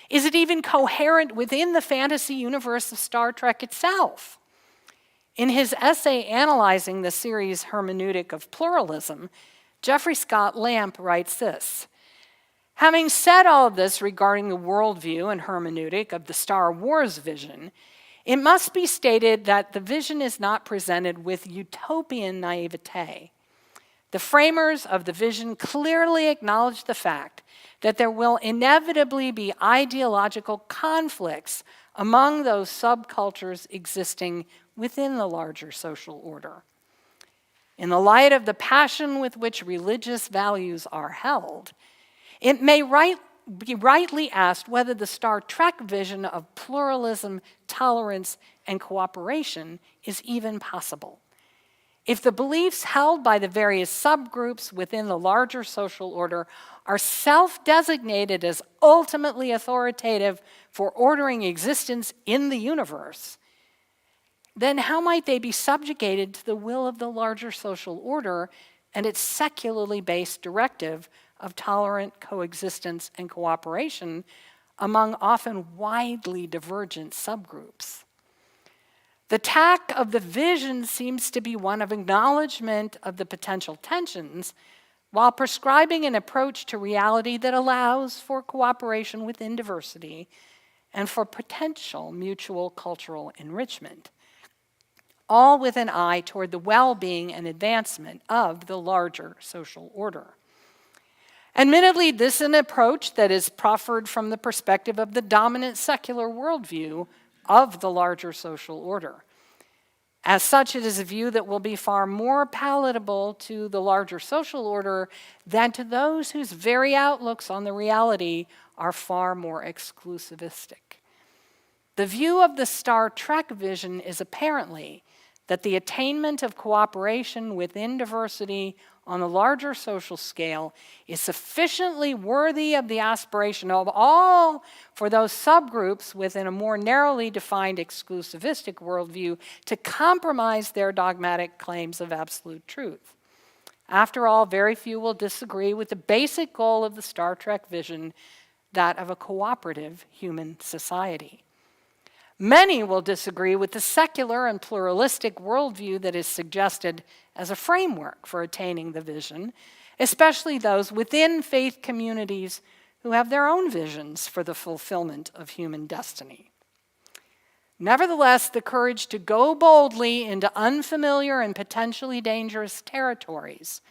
Is it even coherent within the fantasy universe of Star Trek itself? In his essay analyzing the series' hermeneutic of pluralism, Jeffrey Scott Lamp writes this: having said all of this regarding the worldview and hermeneutic of the Star Wars vision, it must be stated that the vision is not presented with utopian naivete. The framers of the vision clearly acknowledge the fact that there will inevitably be ideological conflicts among those subcultures existing within the larger social order. In the light of the passion with which religious values are held, it may be rightly asked whether the Star Trek vision of pluralism, tolerance, and cooperation is even possible. If the beliefs held by the various subgroups within the larger social order are self-designated as ultimately authoritative for ordering existence in the universe, then how might they be subjugated to the will of the larger social order and its secularly based directive of tolerant coexistence and cooperation among often widely divergent subgroups? The tack of the vision seems to be one of acknowledgement of the potential tensions while prescribing an approach to reality that allows for cooperation within diversity and for potential mutual cultural enrichment, all with an eye toward the well-being and advancement of the larger social order. Admittedly, this is an approach that is proffered from the perspective of the dominant secular worldview of the larger social order. As such, it is a view that will be far more palatable to the larger social order than to those whose very outlooks on the reality are far more exclusivistic. The view of the Star Trek vision is apparently that the attainment of cooperation within diversity on the larger social scale is sufficiently worthy of the aspiration of all for those subgroups within a more narrowly defined exclusivistic worldview to compromise their dogmatic claims of absolute truth. After all, very few will disagree with the basic goal of the Star Trek vision, that of a cooperative human society. Many will disagree with the secular and pluralistic worldview that is suggested as a framework for attaining the vision, especially those within faith communities who have their own visions for the fulfillment of human destiny. Nevertheless, the courage to go boldly into unfamiliar and potentially dangerous territories,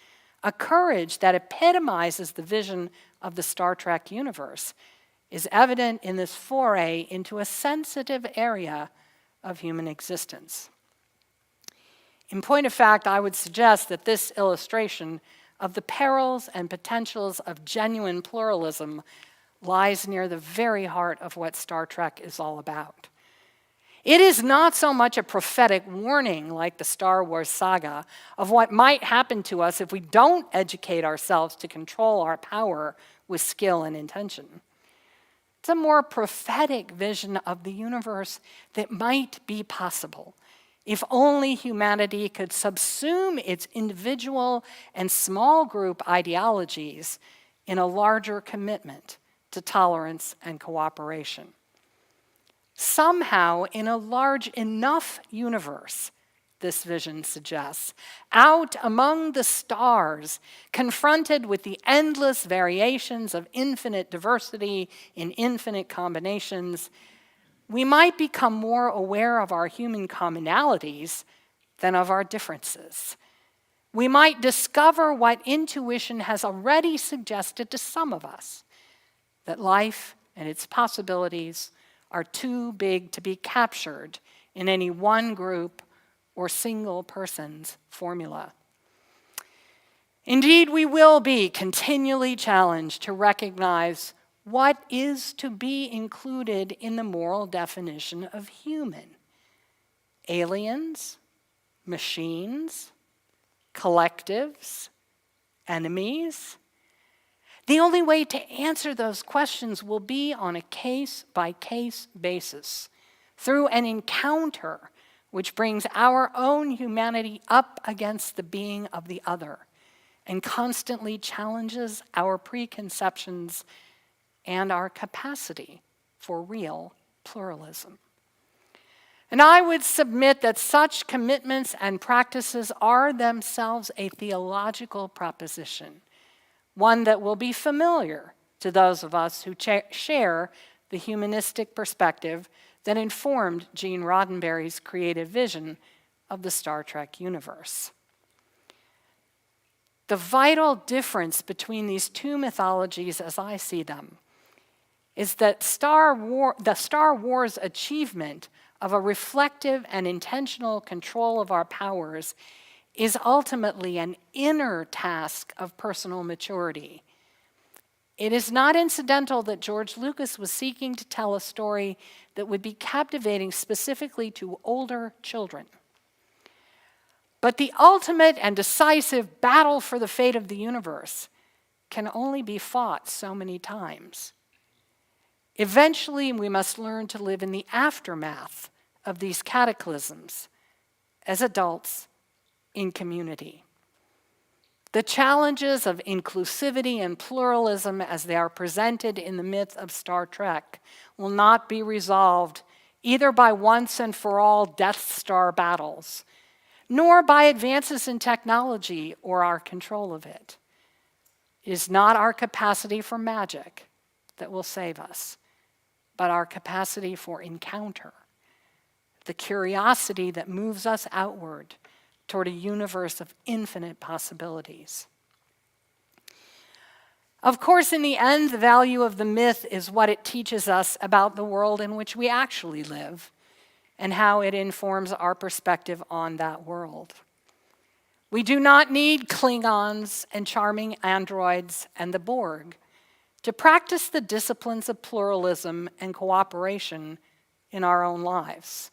a courage that epitomizes the vision of the Star Trek universe, is evident in this foray into a sensitive area of human existence. In point of fact, I would suggest that this illustration of the perils and potentials of genuine pluralism lies near the very heart of what Star Trek is all about. It is not so much a prophetic warning like the Star Wars saga of what might happen to us if we don't educate ourselves to control our power with skill and intention. It's a more prophetic vision of the universe that might be possible if only humanity could subsume its individual and small group ideologies in a larger commitment to tolerance and cooperation. Somehow, in a large enough universe, this vision suggests, out among the stars, confronted with the endless variations of infinite diversity in infinite combinations, we might become more aware of our human commonalities than of our differences. We might discover what intuition has already suggested to some of us, that life and its possibilities are too big to be captured in any one group or single person's formula. Indeed, we will be continually challenged to recognize what is to be included in the moral definition of human. Aliens, machines, collectives, enemies. The only way to answer those questions will be on a case-by-case basis, through an encounter which brings our own humanity up against the being of the other and constantly challenges our preconceptions and our capacity for real pluralism. And I would submit that such commitments and practices are themselves a theological proposition, one that will be familiar to those of us who share the humanistic perspective that informed Gene Roddenberry's creative vision of the Star Trek universe. The vital difference between these two mythologies, as I see them, is that the Star Wars achievement of a reflective and intentional control of our powers is ultimately an inner task of personal maturity. It is not incidental that George Lucas was seeking to tell a story that would be captivating specifically to older children. But the ultimate and decisive battle for the fate of the universe can only be fought so many times. Eventually, we must learn to live in the aftermath of these cataclysms as adults in community. The challenges of inclusivity and pluralism as they are presented in the myth of Star Trek will not be resolved either by once and for all Death Star battles, nor by advances in technology or our control of it. It is not our capacity for magic that will save us, but our capacity for encounter, the curiosity that moves us outward toward a universe of infinite possibilities. Of course, in the end, the value of the myth is what it teaches us about the world in which we actually live and how it informs our perspective on that world. We do not need Klingons and charming androids and the Borg to practice the disciplines of pluralism and cooperation in our own lives.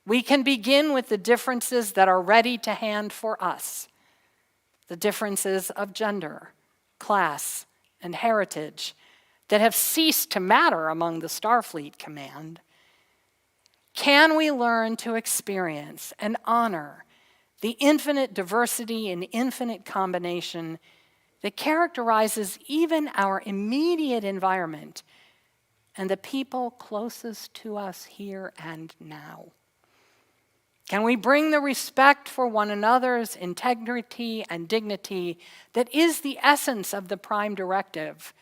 We can begin with the differences that are ready to hand for us, the differences of gender, class, and heritage that have ceased to matter among the Starfleet command. Can we learn to experience and honor the infinite diversity and infinite combination that characterizes even our immediate environment and the people closest to us here and now? Can we bring the respect for one another's integrity and dignity that is the essence of the prime directive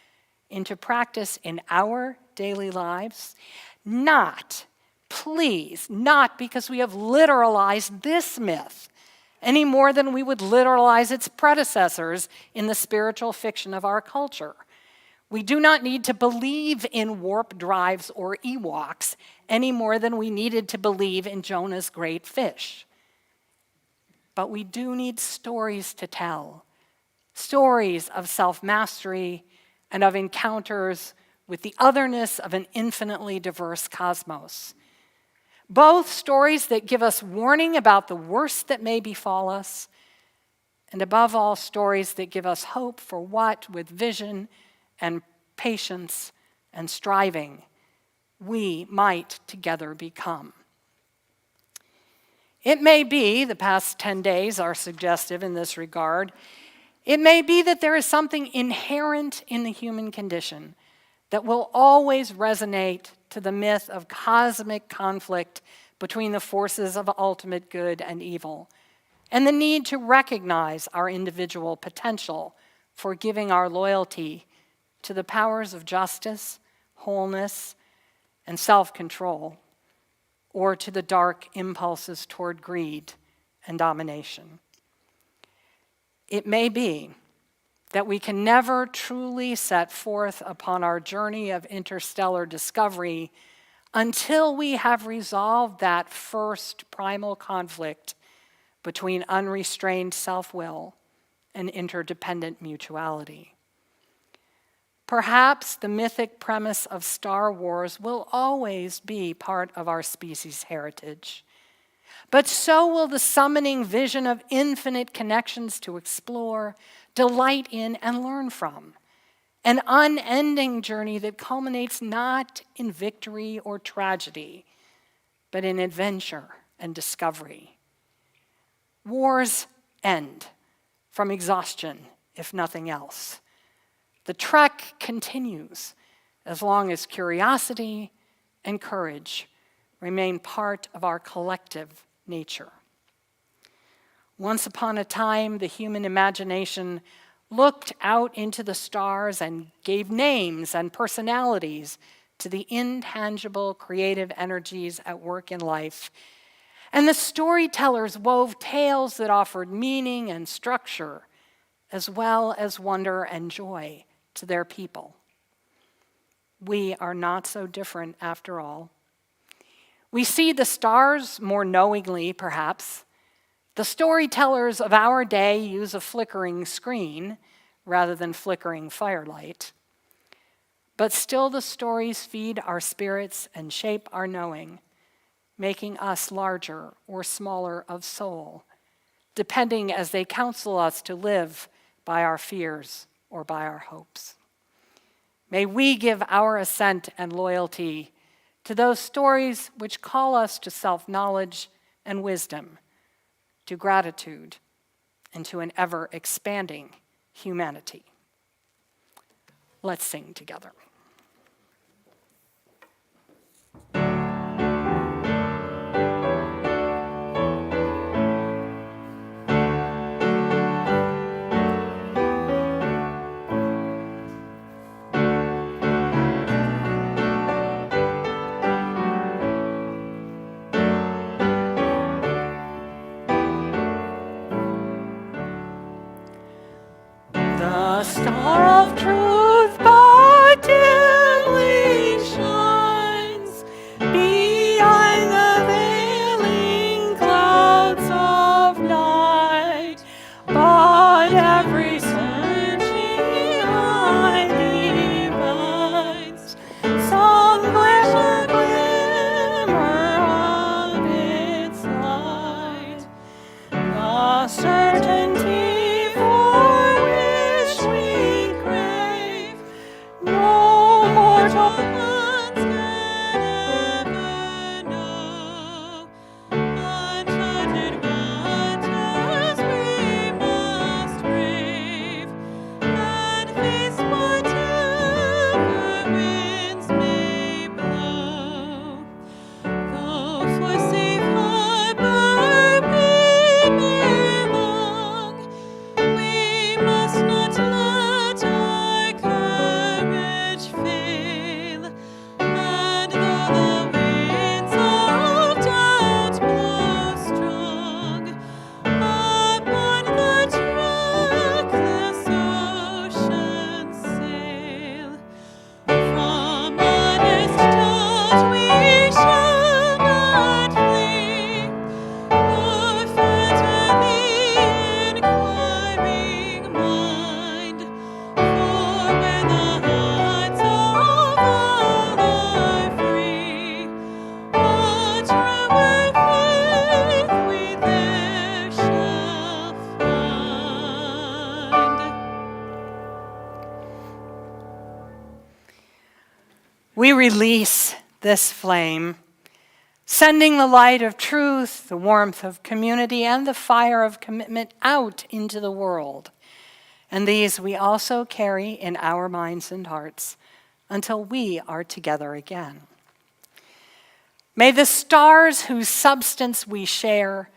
into practice in our daily lives? Not, please, not because we have literalized this myth any more than we would literalize its predecessors in the spiritual fiction of our culture. We do not need to believe in warp drives or Ewoks any more than we needed to believe in Jonah's great fish. But we do need stories to tell stories of self-mastery and of encounters with the otherness of an infinitely diverse cosmos. Both stories that give us warning about the worst that may befall us, and above all, stories that give us hope for what, with vision and patience and striving, we might together become. It may be, the past 10 days are suggestive in this regard, it may be that there is something inherent in the human condition that will always resonate to the myth of cosmic conflict between the forces of ultimate good and evil, and the need to recognize our individual potential for giving our loyalty to the powers of justice, wholeness, and self-control, or to the dark impulses toward greed and domination. It may be that we can never truly set forth upon our journey of interstellar discovery until we have resolved that first primal conflict between unrestrained self-will and interdependent mutuality. Perhaps the mythic premise of Star Wars will always be part of our species' heritage, but so will the summoning vision of infinite connections to explore, delight in, and learn from. An unending journey that culminates not in victory or tragedy, but in adventure and discovery. Wars end from exhaustion, if nothing else. The trek continues as long as curiosity and courage remain part of our collective nature. Once upon a time, the human imagination looked out into the stars and gave names and personalities to the intangible creative energies at work in life. And the storytellers wove tales that offered meaning and structure, as well as wonder and joy to their people. We are not so different after all. We see the stars more knowingly, perhaps. The storytellers of our day use a flickering screen rather than flickering firelight. But still the stories feed our spirits and shape our knowing, making us larger or smaller of soul, depending as they counsel us to live by our fears or by our hopes. May we give our assent and loyalty to those stories which call us to self-knowledge and wisdom, to gratitude, and to an ever-expanding humanity. Let's sing together. The star of truth but dimly shines behind the veiling clouds of night, but every searching eye divines some glimmer of its light. The certainty for which we release this flame, sending the light of truth, the warmth of community, and the fire of commitment out into the world. And these we also carry in our minds and hearts until we are together again. May the stars whose substance we share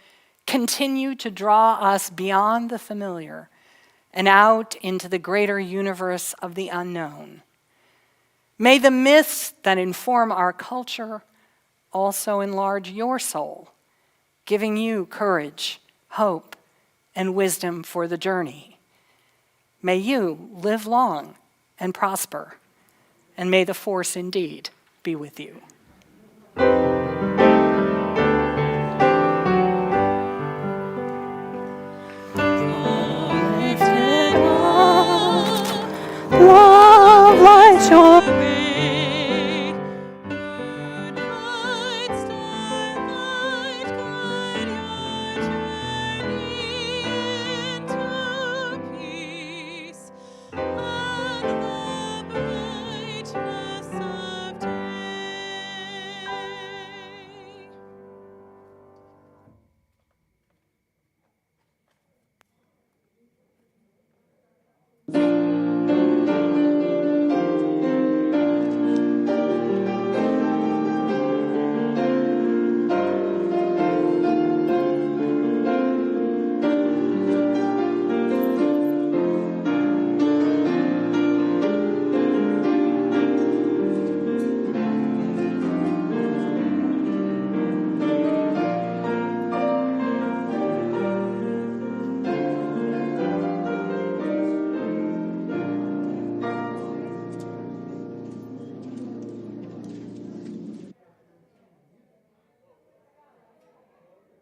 continue to draw us beyond the familiar and out into the greater universe of the unknown. May the myths that inform our culture also enlarge your soul, giving you courage, hope, and wisdom for the journey. May you live long and prosper, and may the force indeed be with you.